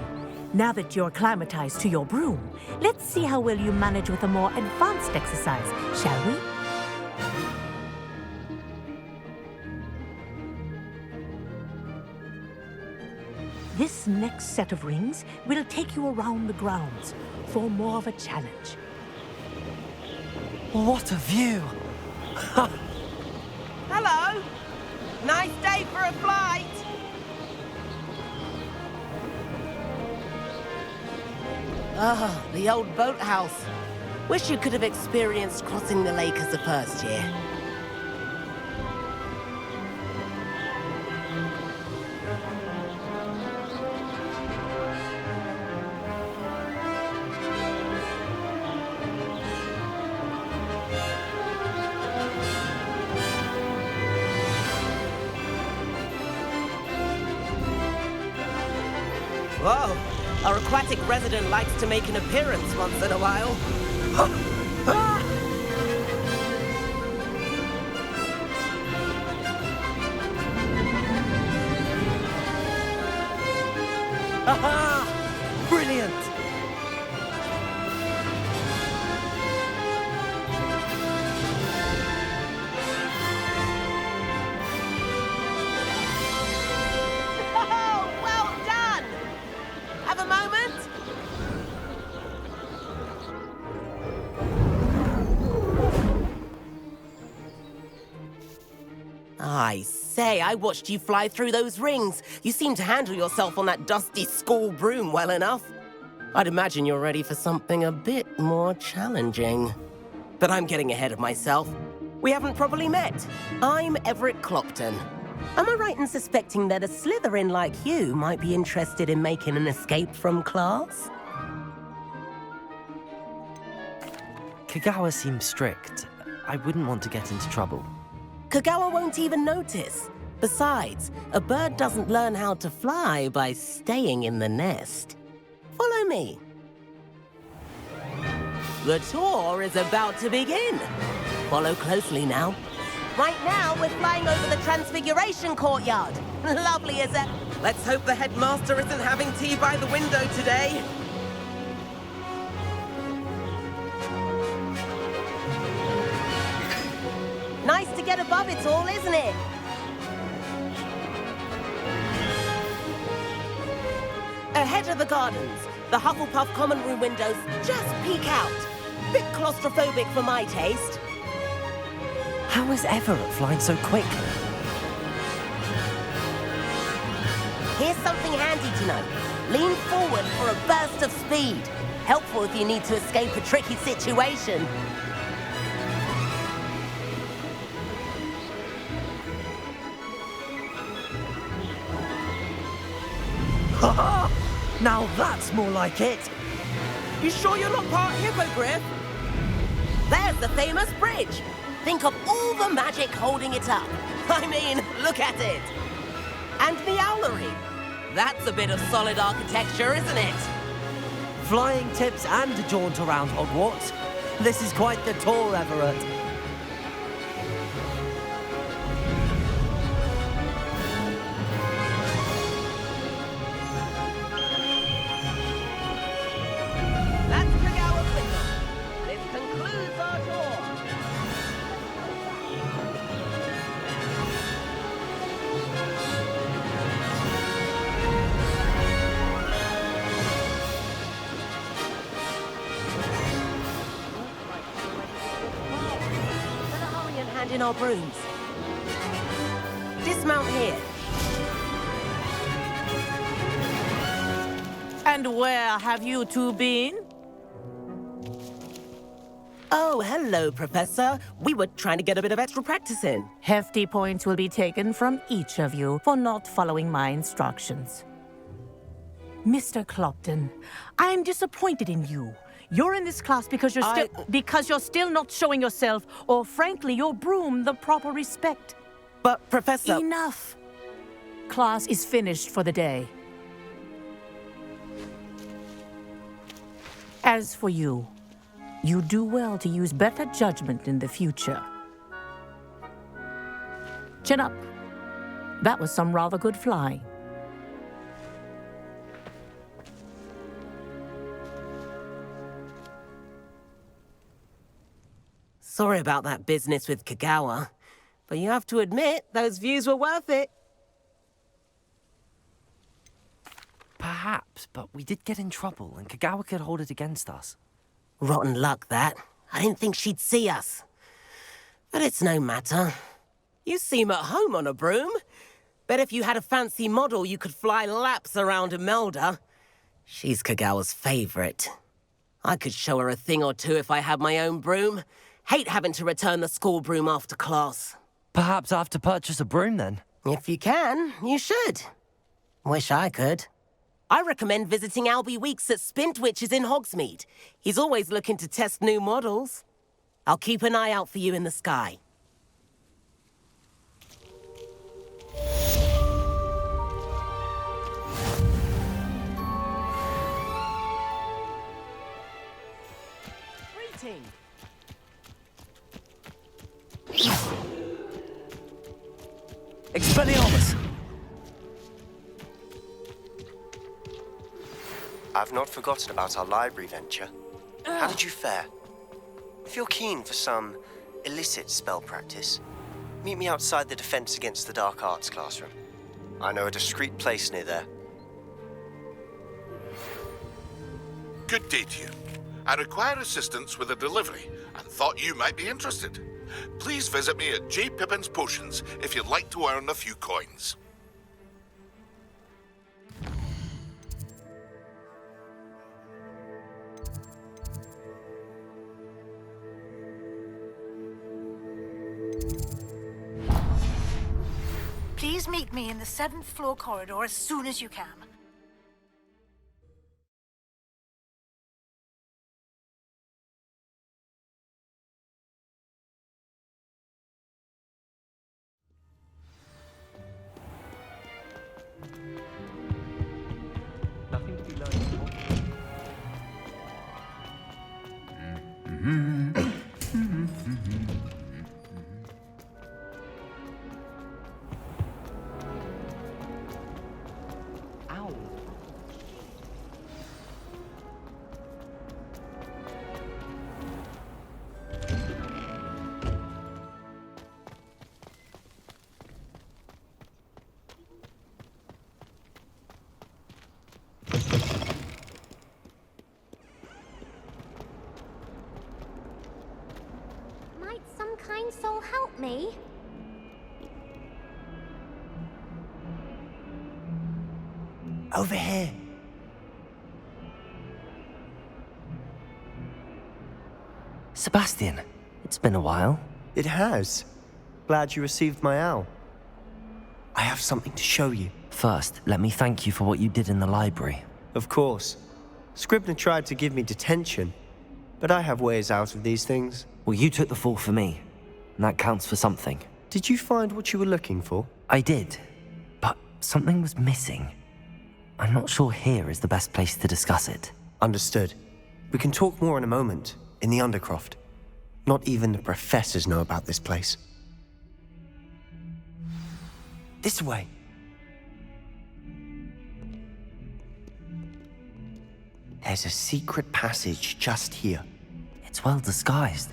Now that you're acclimatized to your broom, let's see how well you manage with a more advanced exercise, shall we? This next set of rings will take you around the grounds for more of a challenge. What a view! Hello! Nice day for a flight! Ah, the old boathouse. Wish you could have experienced crossing the lake as a first year. Our aquatic resident likes to make an appearance once in a while. Aha! Brilliant! Oh, well done! Have a moment? I say, I watched you fly through those rings. You seem to handle yourself on that dusty school broom well enough. I'd imagine you're ready for something a bit more challenging. But I'm getting ahead of myself. We haven't properly met. I'm Everett Clopton. Am I right in suspecting that a Slytherin like you might be interested in making an escape from class? Kagawa seems strict. I wouldn't want to get into trouble. Kagawa won't even notice. Besides, a bird doesn't learn how to fly by staying in the nest. Follow me. The tour is about to begin. Follow closely now. Right now, we're flying over the Transfiguration Courtyard. Lovely, is it? Let's hope the headmaster isn't having tea by the window today. Nice to get above it all, isn't it? Ahead of the gardens, the Hufflepuff common room windows just peek out. Bit claustrophobic for my taste. How is Everett flying so quickly? Here's something handy to know. Lean forward for a burst of speed. Helpful if you need to escape a tricky situation. Ha! Now that's more like it! You sure you're not part hippogriff? There's the famous bridge. Think of all the magic holding it up. I mean, look at it. And the owlery. That's a bit of solid architecture, isn't it? Flying tips and a jaunt around Hogwarts. This is quite the tour, Everett. That's Kagawa Window. This concludes our tour. Better hurry and hand in our brooms. Dismount here. And where have you two been? Oh, hello, Professor. We were trying to get a bit of extra practice in. Hefty points will be taken from each of you for not following my instructions. Mr. Clopton, I am disappointed in you. You're in this class because you're still not showing yourself, or frankly, your broom, the proper respect. But, Professor... Enough. Class is finished for the day. As for you, you do well to use better judgment in the future. Chin up. That was some rather good flying. Sorry about that business with Kagawa, but you have to admit, those views were worth it. Perhaps, but we did get in trouble, and Kagawa could hold it against us. Rotten luck, that. I didn't think she'd see us. But it's no matter. You seem at home on a broom. Bet if you had a fancy model, you could fly laps around Imelda. She's Kagawa's favorite. I could show her a thing or two if I had my own broom. Hate having to return the school broom after class. Perhaps I have to purchase a broom, then? If you can, you should. Wish I could. I recommend visiting Albie Weeks at Spintwitches in Hogsmeade. He's always looking to test new models. I'll keep an eye out for you in the sky. Waiting. Expelliarmus! I've not forgotten about our library venture. How did you fare? If you're keen for some illicit spell practice, meet me outside the Defense Against the Dark Arts classroom. I know a discreet place near there. Good day to you. I require assistance with a delivery and thought you might be interested. Please visit me at J. Pippin's Potions if you'd like to earn a few coins. Please meet me in the 7th floor corridor as soon as you can. Nothing to be learned. Ow. Might some kind soul help me? Over here. Sebastian, it's been a while. It has. Glad you received my owl. I have something to show you. First, let me thank you for what you did in the library. Of course. Scribner tried to give me detention, but I have ways out of these things. Well, you took the fall for me, and that counts for something. Did you find what you were looking for? I did, but something was missing. I'm not sure here is the best place to discuss it. Understood. We can talk more in a moment, in the Undercroft. Not even the professors know about this place. This way. There's a secret passage just here. It's well disguised.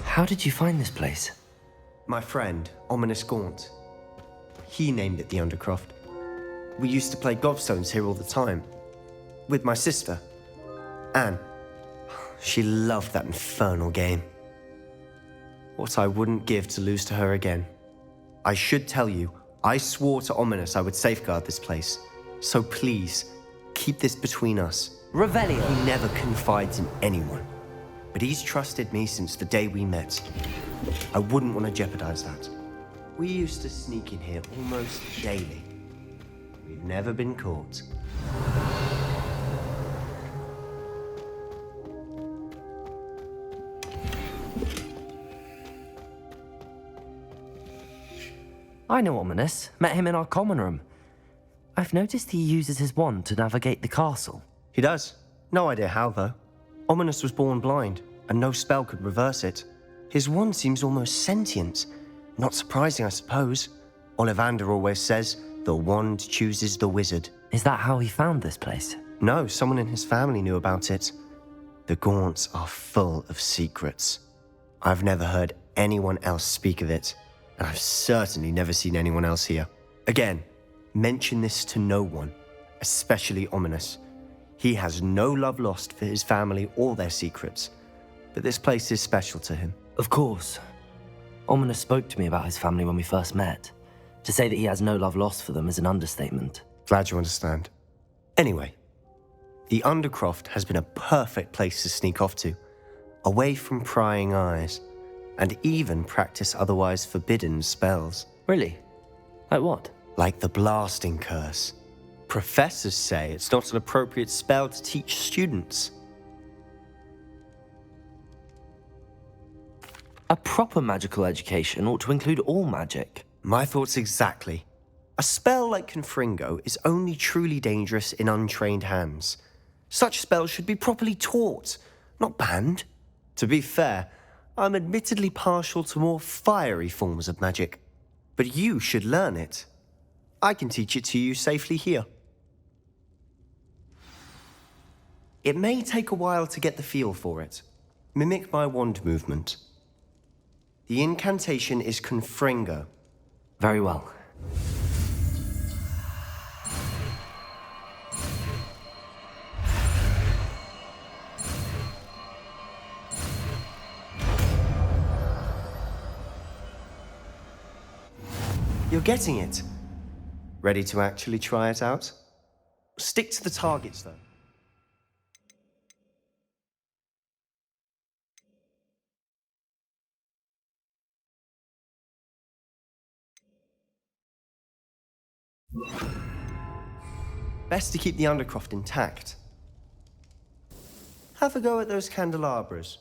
How did you find this place? My friend, Ominous Gaunt. He named it the Undercroft. We used to play gobstones here all the time. With my sister, Anne. She loved that infernal game. What I wouldn't give to lose to her again. I should tell you, I swore to Ominous I would safeguard this place. So please, keep this between us. Revelio. He never confides in anyone. But he's trusted me since the day we met. I wouldn't want to jeopardize that. We used to sneak in here almost daily. We've never been caught. I know Ominous. Met him in our common room. I've noticed he uses his wand to navigate the castle. He does. No idea how, though. Ominous was born blind, and no spell could reverse it. His wand seems almost sentient. Not surprising, I suppose. Ollivander always says, the wand chooses the wizard. Is that how he found this place? No, someone in his family knew about it. The Gaunts are full of secrets. I've never heard anyone else speak of it, and I've certainly never seen anyone else here. Again, mention this to no one, especially Ominous. He has no love lost for his family or their secrets, but this place is special to him. Of course. Ominous spoke to me about his family when we first met. To say that he has no love lost for them is an understatement. Glad you understand. Anyway, the Undercroft has been a perfect place to sneak off to, away from prying eyes, and even practice otherwise forbidden spells. Really? Like what? Like the blasting curse. Professors say it's not an appropriate spell to teach students. A proper magical education ought to include all magic. My thoughts exactly. A spell like Confringo is only truly dangerous in untrained hands. Such spells should be properly taught, not banned. To be fair, I'm admittedly partial to more fiery forms of magic. But you should learn it. I can teach it to you safely here. It may take a while to get the feel for it. Mimic my wand movement. The incantation is Confringo. Very well. You're getting it. Ready to actually try it out? Stick to the targets, though. Best to keep the Undercroft intact. Have a go at those candelabras.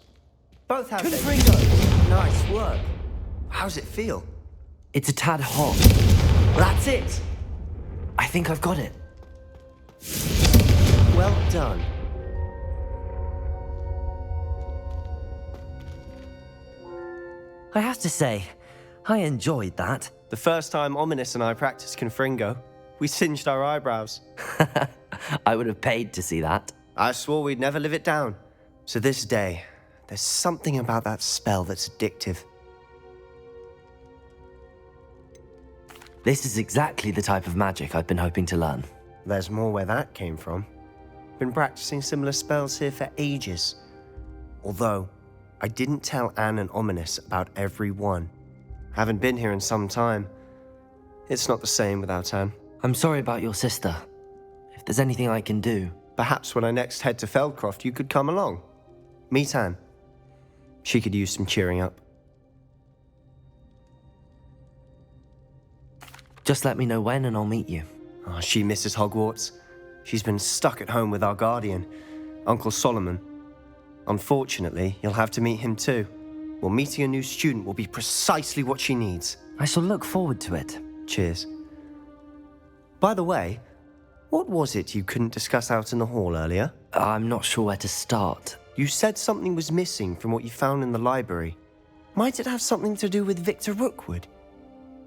Both have Confringo! Nice work. How's it feel? It's a tad hot. That's it! I think I've got it. Well done. I have to say, I enjoyed that. The first time Ominous and I practiced Confringo, we singed our eyebrows. I would have paid to see that. I swore we'd never live it down. So this day, there's something about that spell that's addictive. This is exactly the type of magic I've been hoping to learn. There's more where that came from. Been practicing similar spells here for ages. Although, I didn't tell Anne and Ominous about every one. Haven't been here in some time. It's not the same without Anne. I'm sorry about your sister. If there's anything I can do... Perhaps when I next head to Feldcroft, you could come along. Meet Anne. She could use some cheering up. Just let me know when and I'll meet you. Oh, she misses Hogwarts. She's been stuck at home with our guardian, Uncle Solomon. Unfortunately, you'll have to meet him too. Well, meeting a new student will be precisely what she needs. I shall look forward to it. Cheers. By the way, what was it you couldn't discuss out in the hall earlier? I'm not sure where to start. You said something was missing from what you found in the library. Might it have something to do with Victor Rookwood?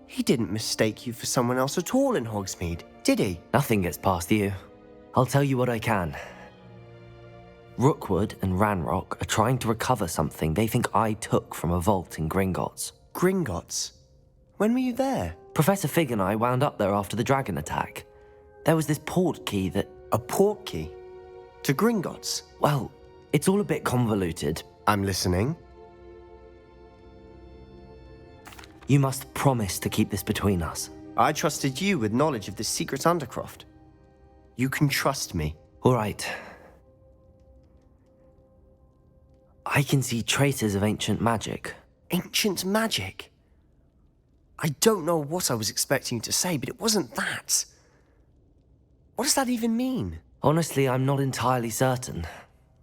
He didn't mistake you for someone else at all in Hogsmeade, did he? Nothing gets past you. I'll tell you what I can. Rookwood and Ranrock are trying to recover something they think I took from a vault in Gringotts. Gringotts? When were you there? Professor Fig and I wound up there after the dragon attack. There was this port key that... A port key? To Gringotts? Well, it's all a bit convoluted. I'm listening. You must promise to keep this between us. I trusted you with knowledge of the secret Undercroft. You can trust me. All right. I can see traces of ancient magic. Ancient magic? I don't know what I was expecting you to say, but it wasn't that. What does that even mean? Honestly, I'm not entirely certain.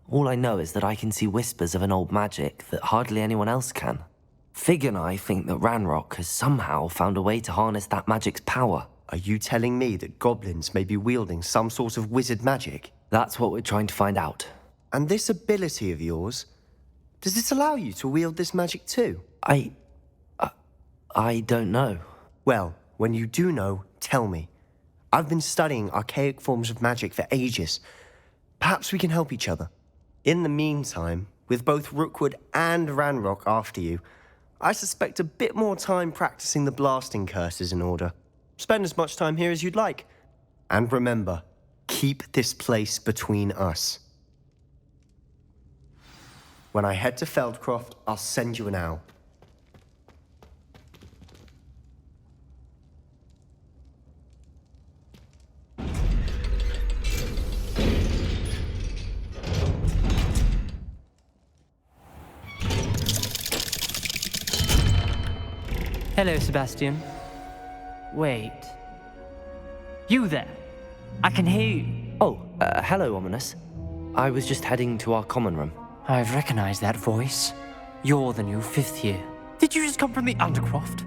All I know is that I can see whispers of an old magic that hardly anyone else can. Fig and I think that Ranrock has somehow found a way to harness that magic's power. Are you telling me that goblins may be wielding some sort of wizard magic? That's what we're trying to find out. And this ability of yours, does it allow you to wield this magic too? I don't know. Well, when you do know, tell me. I've been studying archaic forms of magic for ages. Perhaps we can help each other. In the meantime, with both Rookwood and Ranrock after you, I suspect a bit more time practicing the blasting curse is in order. Spend as much time here as you'd like. And remember, keep this place between us. When I head to Feldcroft, I'll send you an owl. Hello, Sebastian. Wait. You there? I can hear you. Oh, hello, Ominous. I was just heading to our common room. I've recognized that voice. You're the new 5th year. Did you just come from the Undercroft?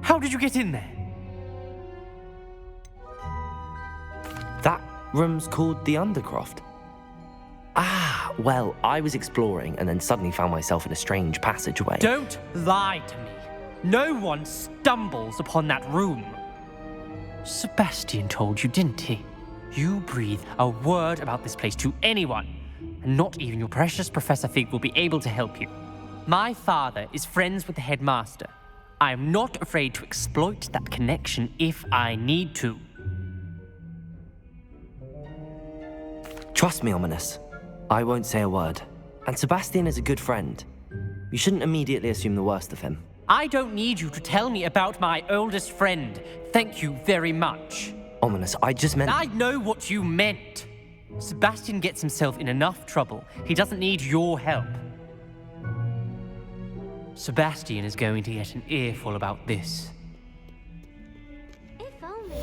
How did you get in there? That room's called the Undercroft. Ah, well, I was exploring and then suddenly found myself in a strange passageway. Don't lie to me. No one stumbles upon that room. Sebastian told you, didn't he? You breathe a word about this place to anyone, and not even your precious Professor Fig will be able to help you. My father is friends with the headmaster. I am not afraid to exploit that connection if I need to. Trust me, Ominous. I won't say a word. And Sebastian is a good friend. You shouldn't immediately assume the worst of him. I don't need you to tell me about my oldest friend. Thank you very much. Ominous, I just meant... I know what you meant. Sebastian gets himself in enough trouble. He doesn't need your help. Sebastian is going to get an earful about this. If only.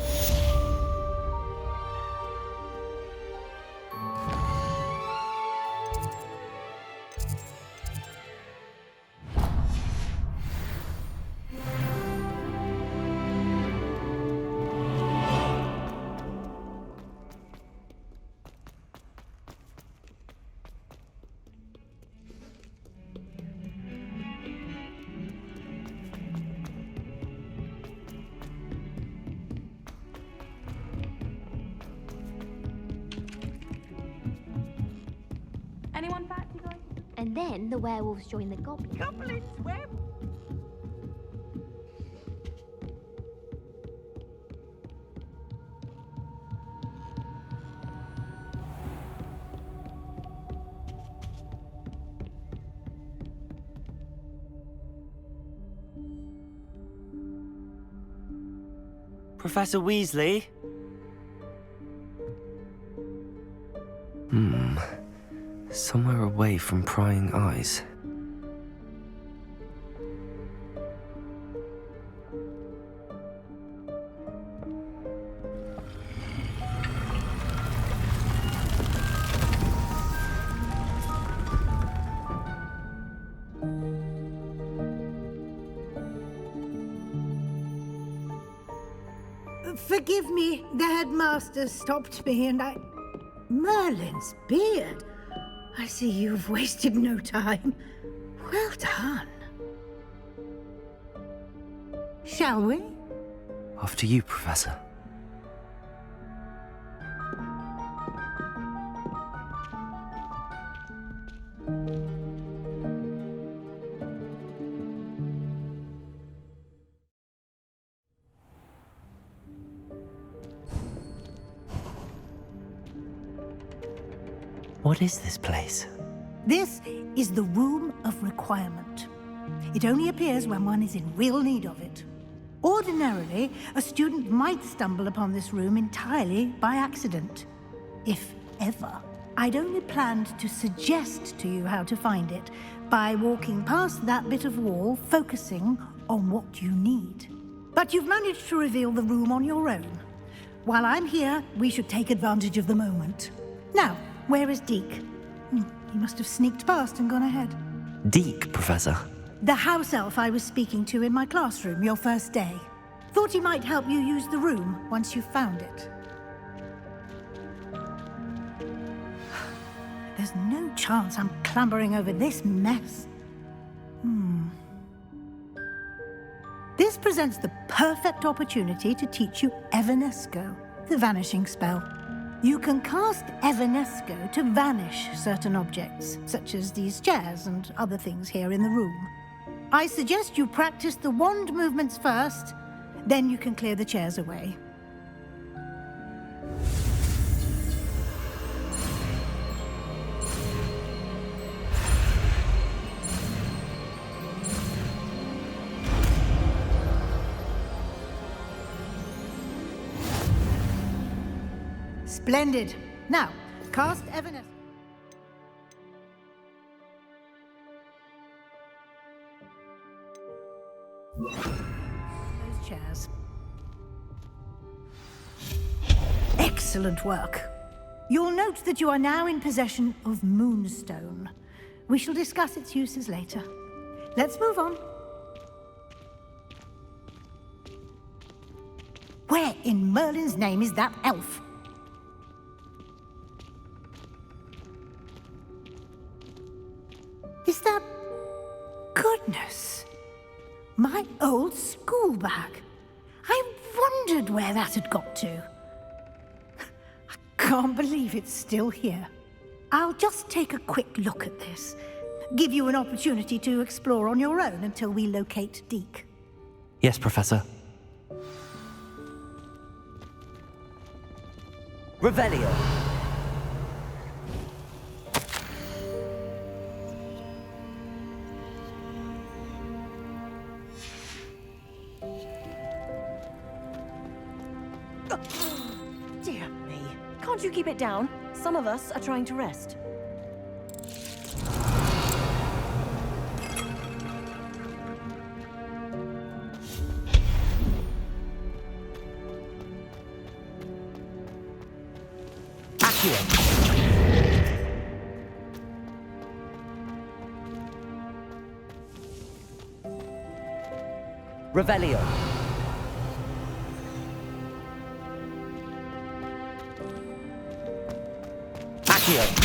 Anyone fancy going? And then the werewolves join the goblins. Goblins, where? Professor Weasley? Somewhere away from prying eyes. Forgive me, the headmaster stopped me and I... Merlin's beard. I see you've wasted no time. Well done. Shall we? After you, Professor. What is this place? This is the Room of Requirement. It only appears when one is in real need of it. Ordinarily, a student might stumble upon this room entirely by accident. If ever. I'd only planned to suggest to you how to find it by walking past that bit of wall, focusing on what you need. But you've managed to reveal the room on your own. While I'm here, we should take advantage of the moment. Now, where is Deke? He must have sneaked past and gone ahead. Deke, Professor. The house elf I was speaking to in my classroom your first day. Thought he might help you use the room once you found it. There's no chance I'm clambering over this mess. This presents the perfect opportunity to teach you Evanesco, the vanishing spell. You can cast Evanesco to vanish certain objects, such as these chairs and other things here in the room. I suggest you practice the wand movements first, then you can clear the chairs away. Splendid. Now, cast Evanesco. Those chairs. Excellent. Excellent work. You'll note that you are now in possession of Moonstone. We shall discuss its uses later. Let's move on. Where in Merlin's name is that elf? Is that... Goodness! My old school bag. I wondered where that had got to. I can't believe it's still here. I'll just take a quick look at this. Give you an opportunity to explore on your own until we locate Deke. Yes, Professor. Revelio. Dear me. Can't you keep it down? Some of us are trying to rest. Revelio. Accio.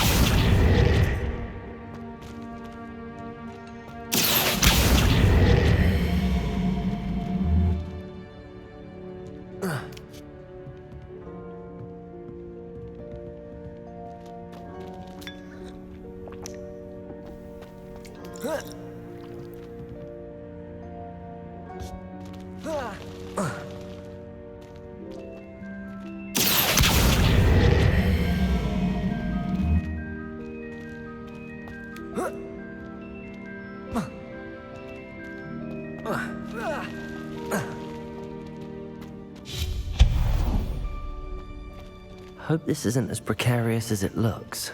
Hope this isn't as precarious as it looks.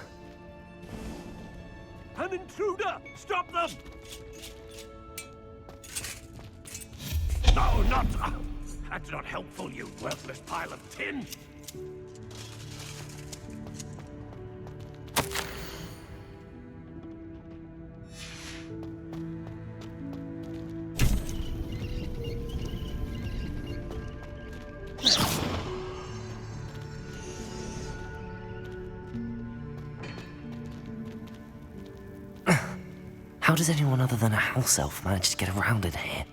An intruder! Stop them! No, not... that's not helpful, you worthless pile of tin! How does anyone other than a house elf manage to get around in here?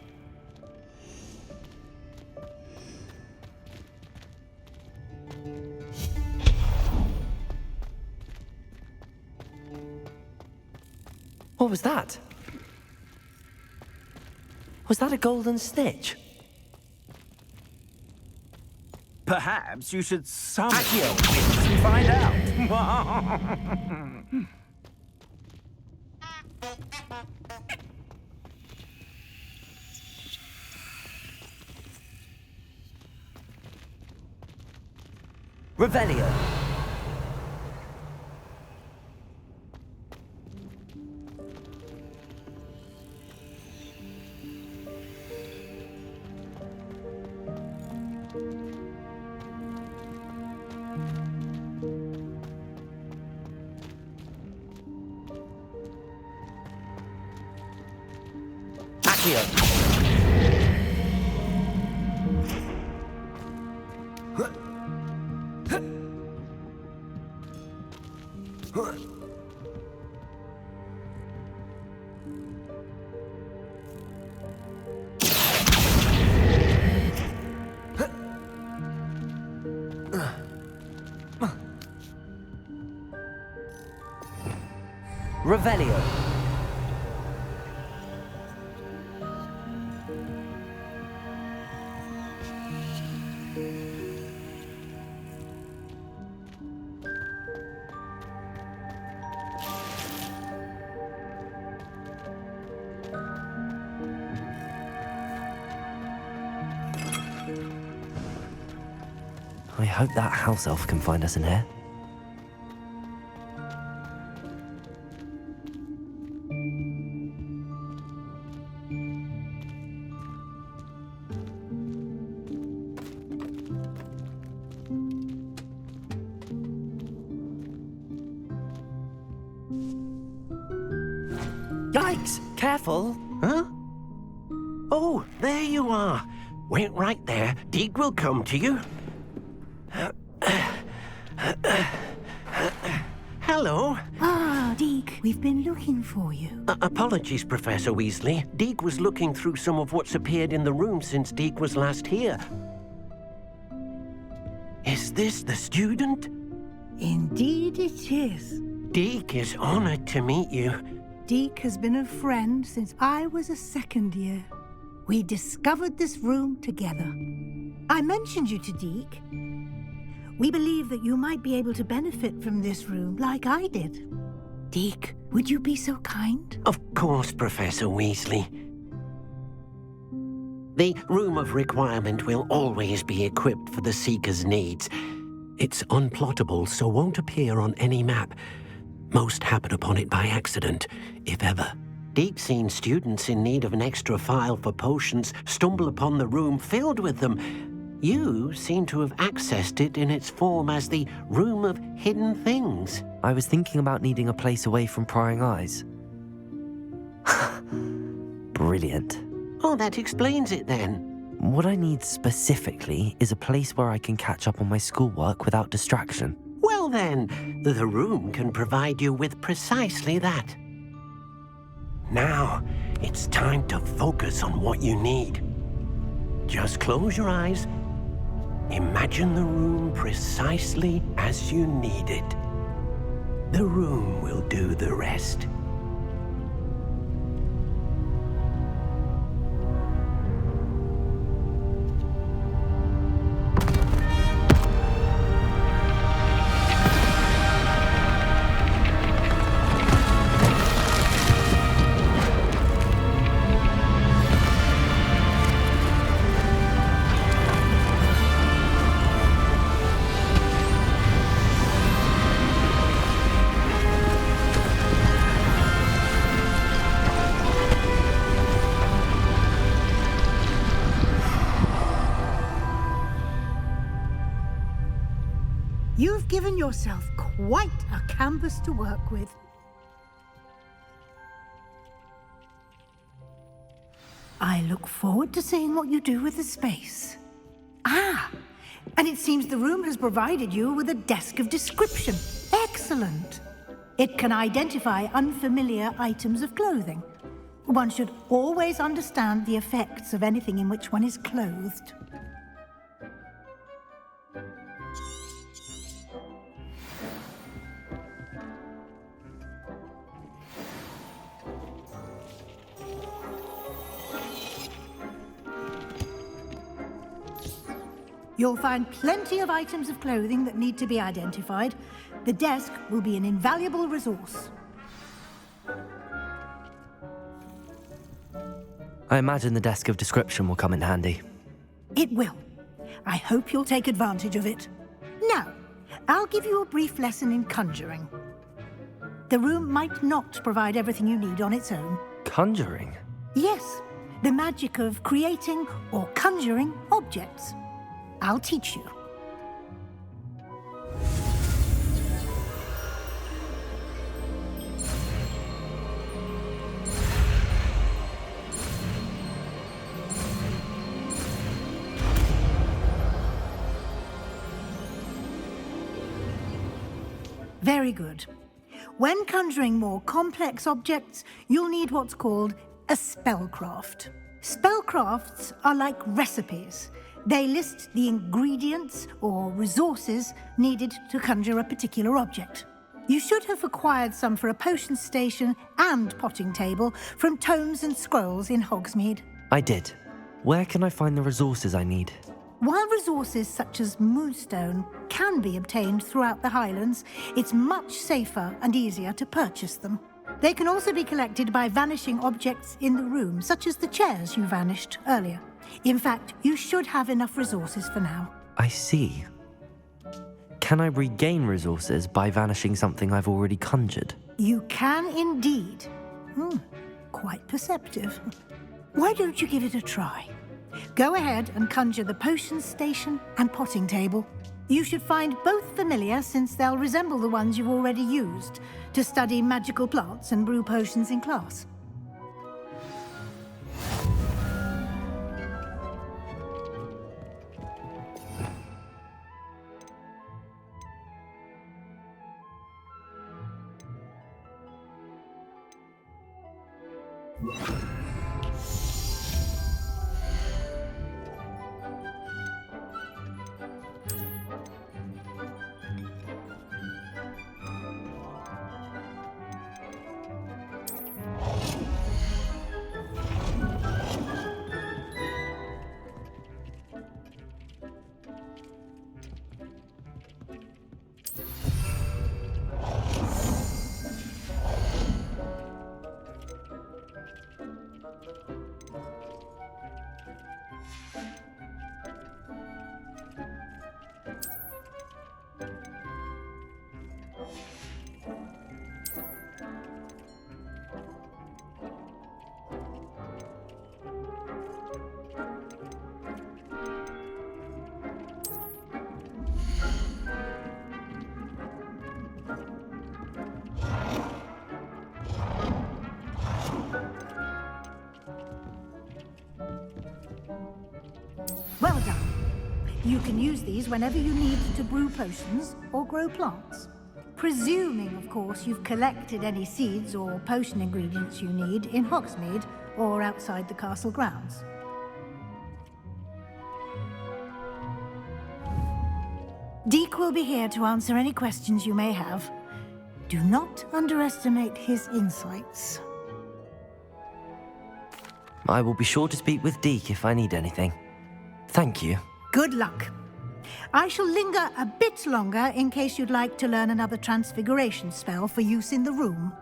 What was that? Was that a golden snitch? Perhaps you should summon your wits and find out. Revelio. Accio. Revelio. I hope that house elf can find us in here. Careful. Huh? Oh, there you are. Wait right there. Deek will come to you. Hello. Ah, Deek, we've been looking for you. Apologies, Professor Weasley. Deek was looking through some of what's appeared in the room since Deek was last here. Is this the student? Indeed it is. Deek is honored to meet you. Deek has been a friend since I was a second year. We discovered this room together. I mentioned you to Deek. We believe that you might be able to benefit from this room like I did. Deek, would you be so kind? Of course, Professor Weasley. The Room of Requirement will always be equipped for the Seeker's needs. It's unplottable, so won't appear on any map. Most happen upon it by accident, if ever. Deek's seen students in need of an extra file for potions stumble upon the room filled with them. You seem to have accessed it in its form as the Room of Hidden Things. I was thinking about needing a place away from prying eyes. Brilliant. Oh, that explains it then. What I need specifically is a place where I can catch up on my schoolwork without distraction. Well then, the room can provide you with precisely that. Now, it's time to focus on what you need. Just close your eyes. Imagine the room precisely as you need it. The room will do the rest. You've given yourself quite a canvas to work with. I look forward to seeing what you do with the space. Ah, and it seems the room has provided you with a desk of description. Excellent. It can identify unfamiliar items of clothing. One should always understand the effects of anything in which one is clothed. You'll find plenty of items of clothing that need to be identified. The desk will be an invaluable resource. I imagine the desk of description will come in handy. It will. I hope you'll take advantage of it. Now, I'll give you a brief lesson in conjuring. The room might not provide everything you need on its own. Conjuring? Yes, the magic of creating or conjuring objects. I'll teach you. Very good. When conjuring more complex objects, you'll need what's called a spellcraft. Spellcrafts are like recipes. They list the ingredients or resources needed to conjure a particular object. You should have acquired some for a potion station and potting table from tomes and scrolls in Hogsmeade. I did. Where can I find the resources I need? While resources such as moonstone can be obtained throughout the Highlands, it's much safer and easier to purchase them. They can also be collected by vanishing objects in the room, such as the chairs you vanished earlier. In fact, you should have enough resources for now. I see. Can I regain resources by vanishing something I've already conjured? You can indeed. Quite perceptive. Why don't you give it a try? Go ahead and conjure the potion station and potting table. You should find both familiar, since they'll resemble the ones you've already used to study magical plants and brew potions in class. Well done. You can use these whenever you need to brew potions or grow plants. Presuming, of course, you've collected any seeds or potion ingredients you need in Hogsmeade or outside the castle grounds. Deke will be here to answer any questions you may have. Do not underestimate his insights. I will be sure to speak with Deke if I need anything. Thank you. Good luck. I shall linger a bit longer in case you'd like to learn another transfiguration spell for use in the room.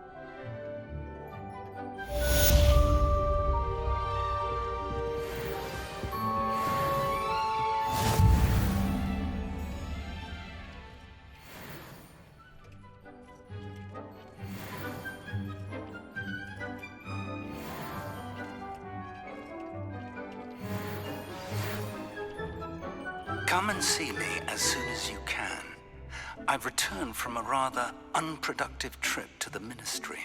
Come and see me as soon as you can. I've returned from a rather unproductive trip to the Ministry,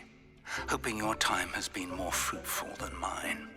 hoping your time has been more fruitful than mine.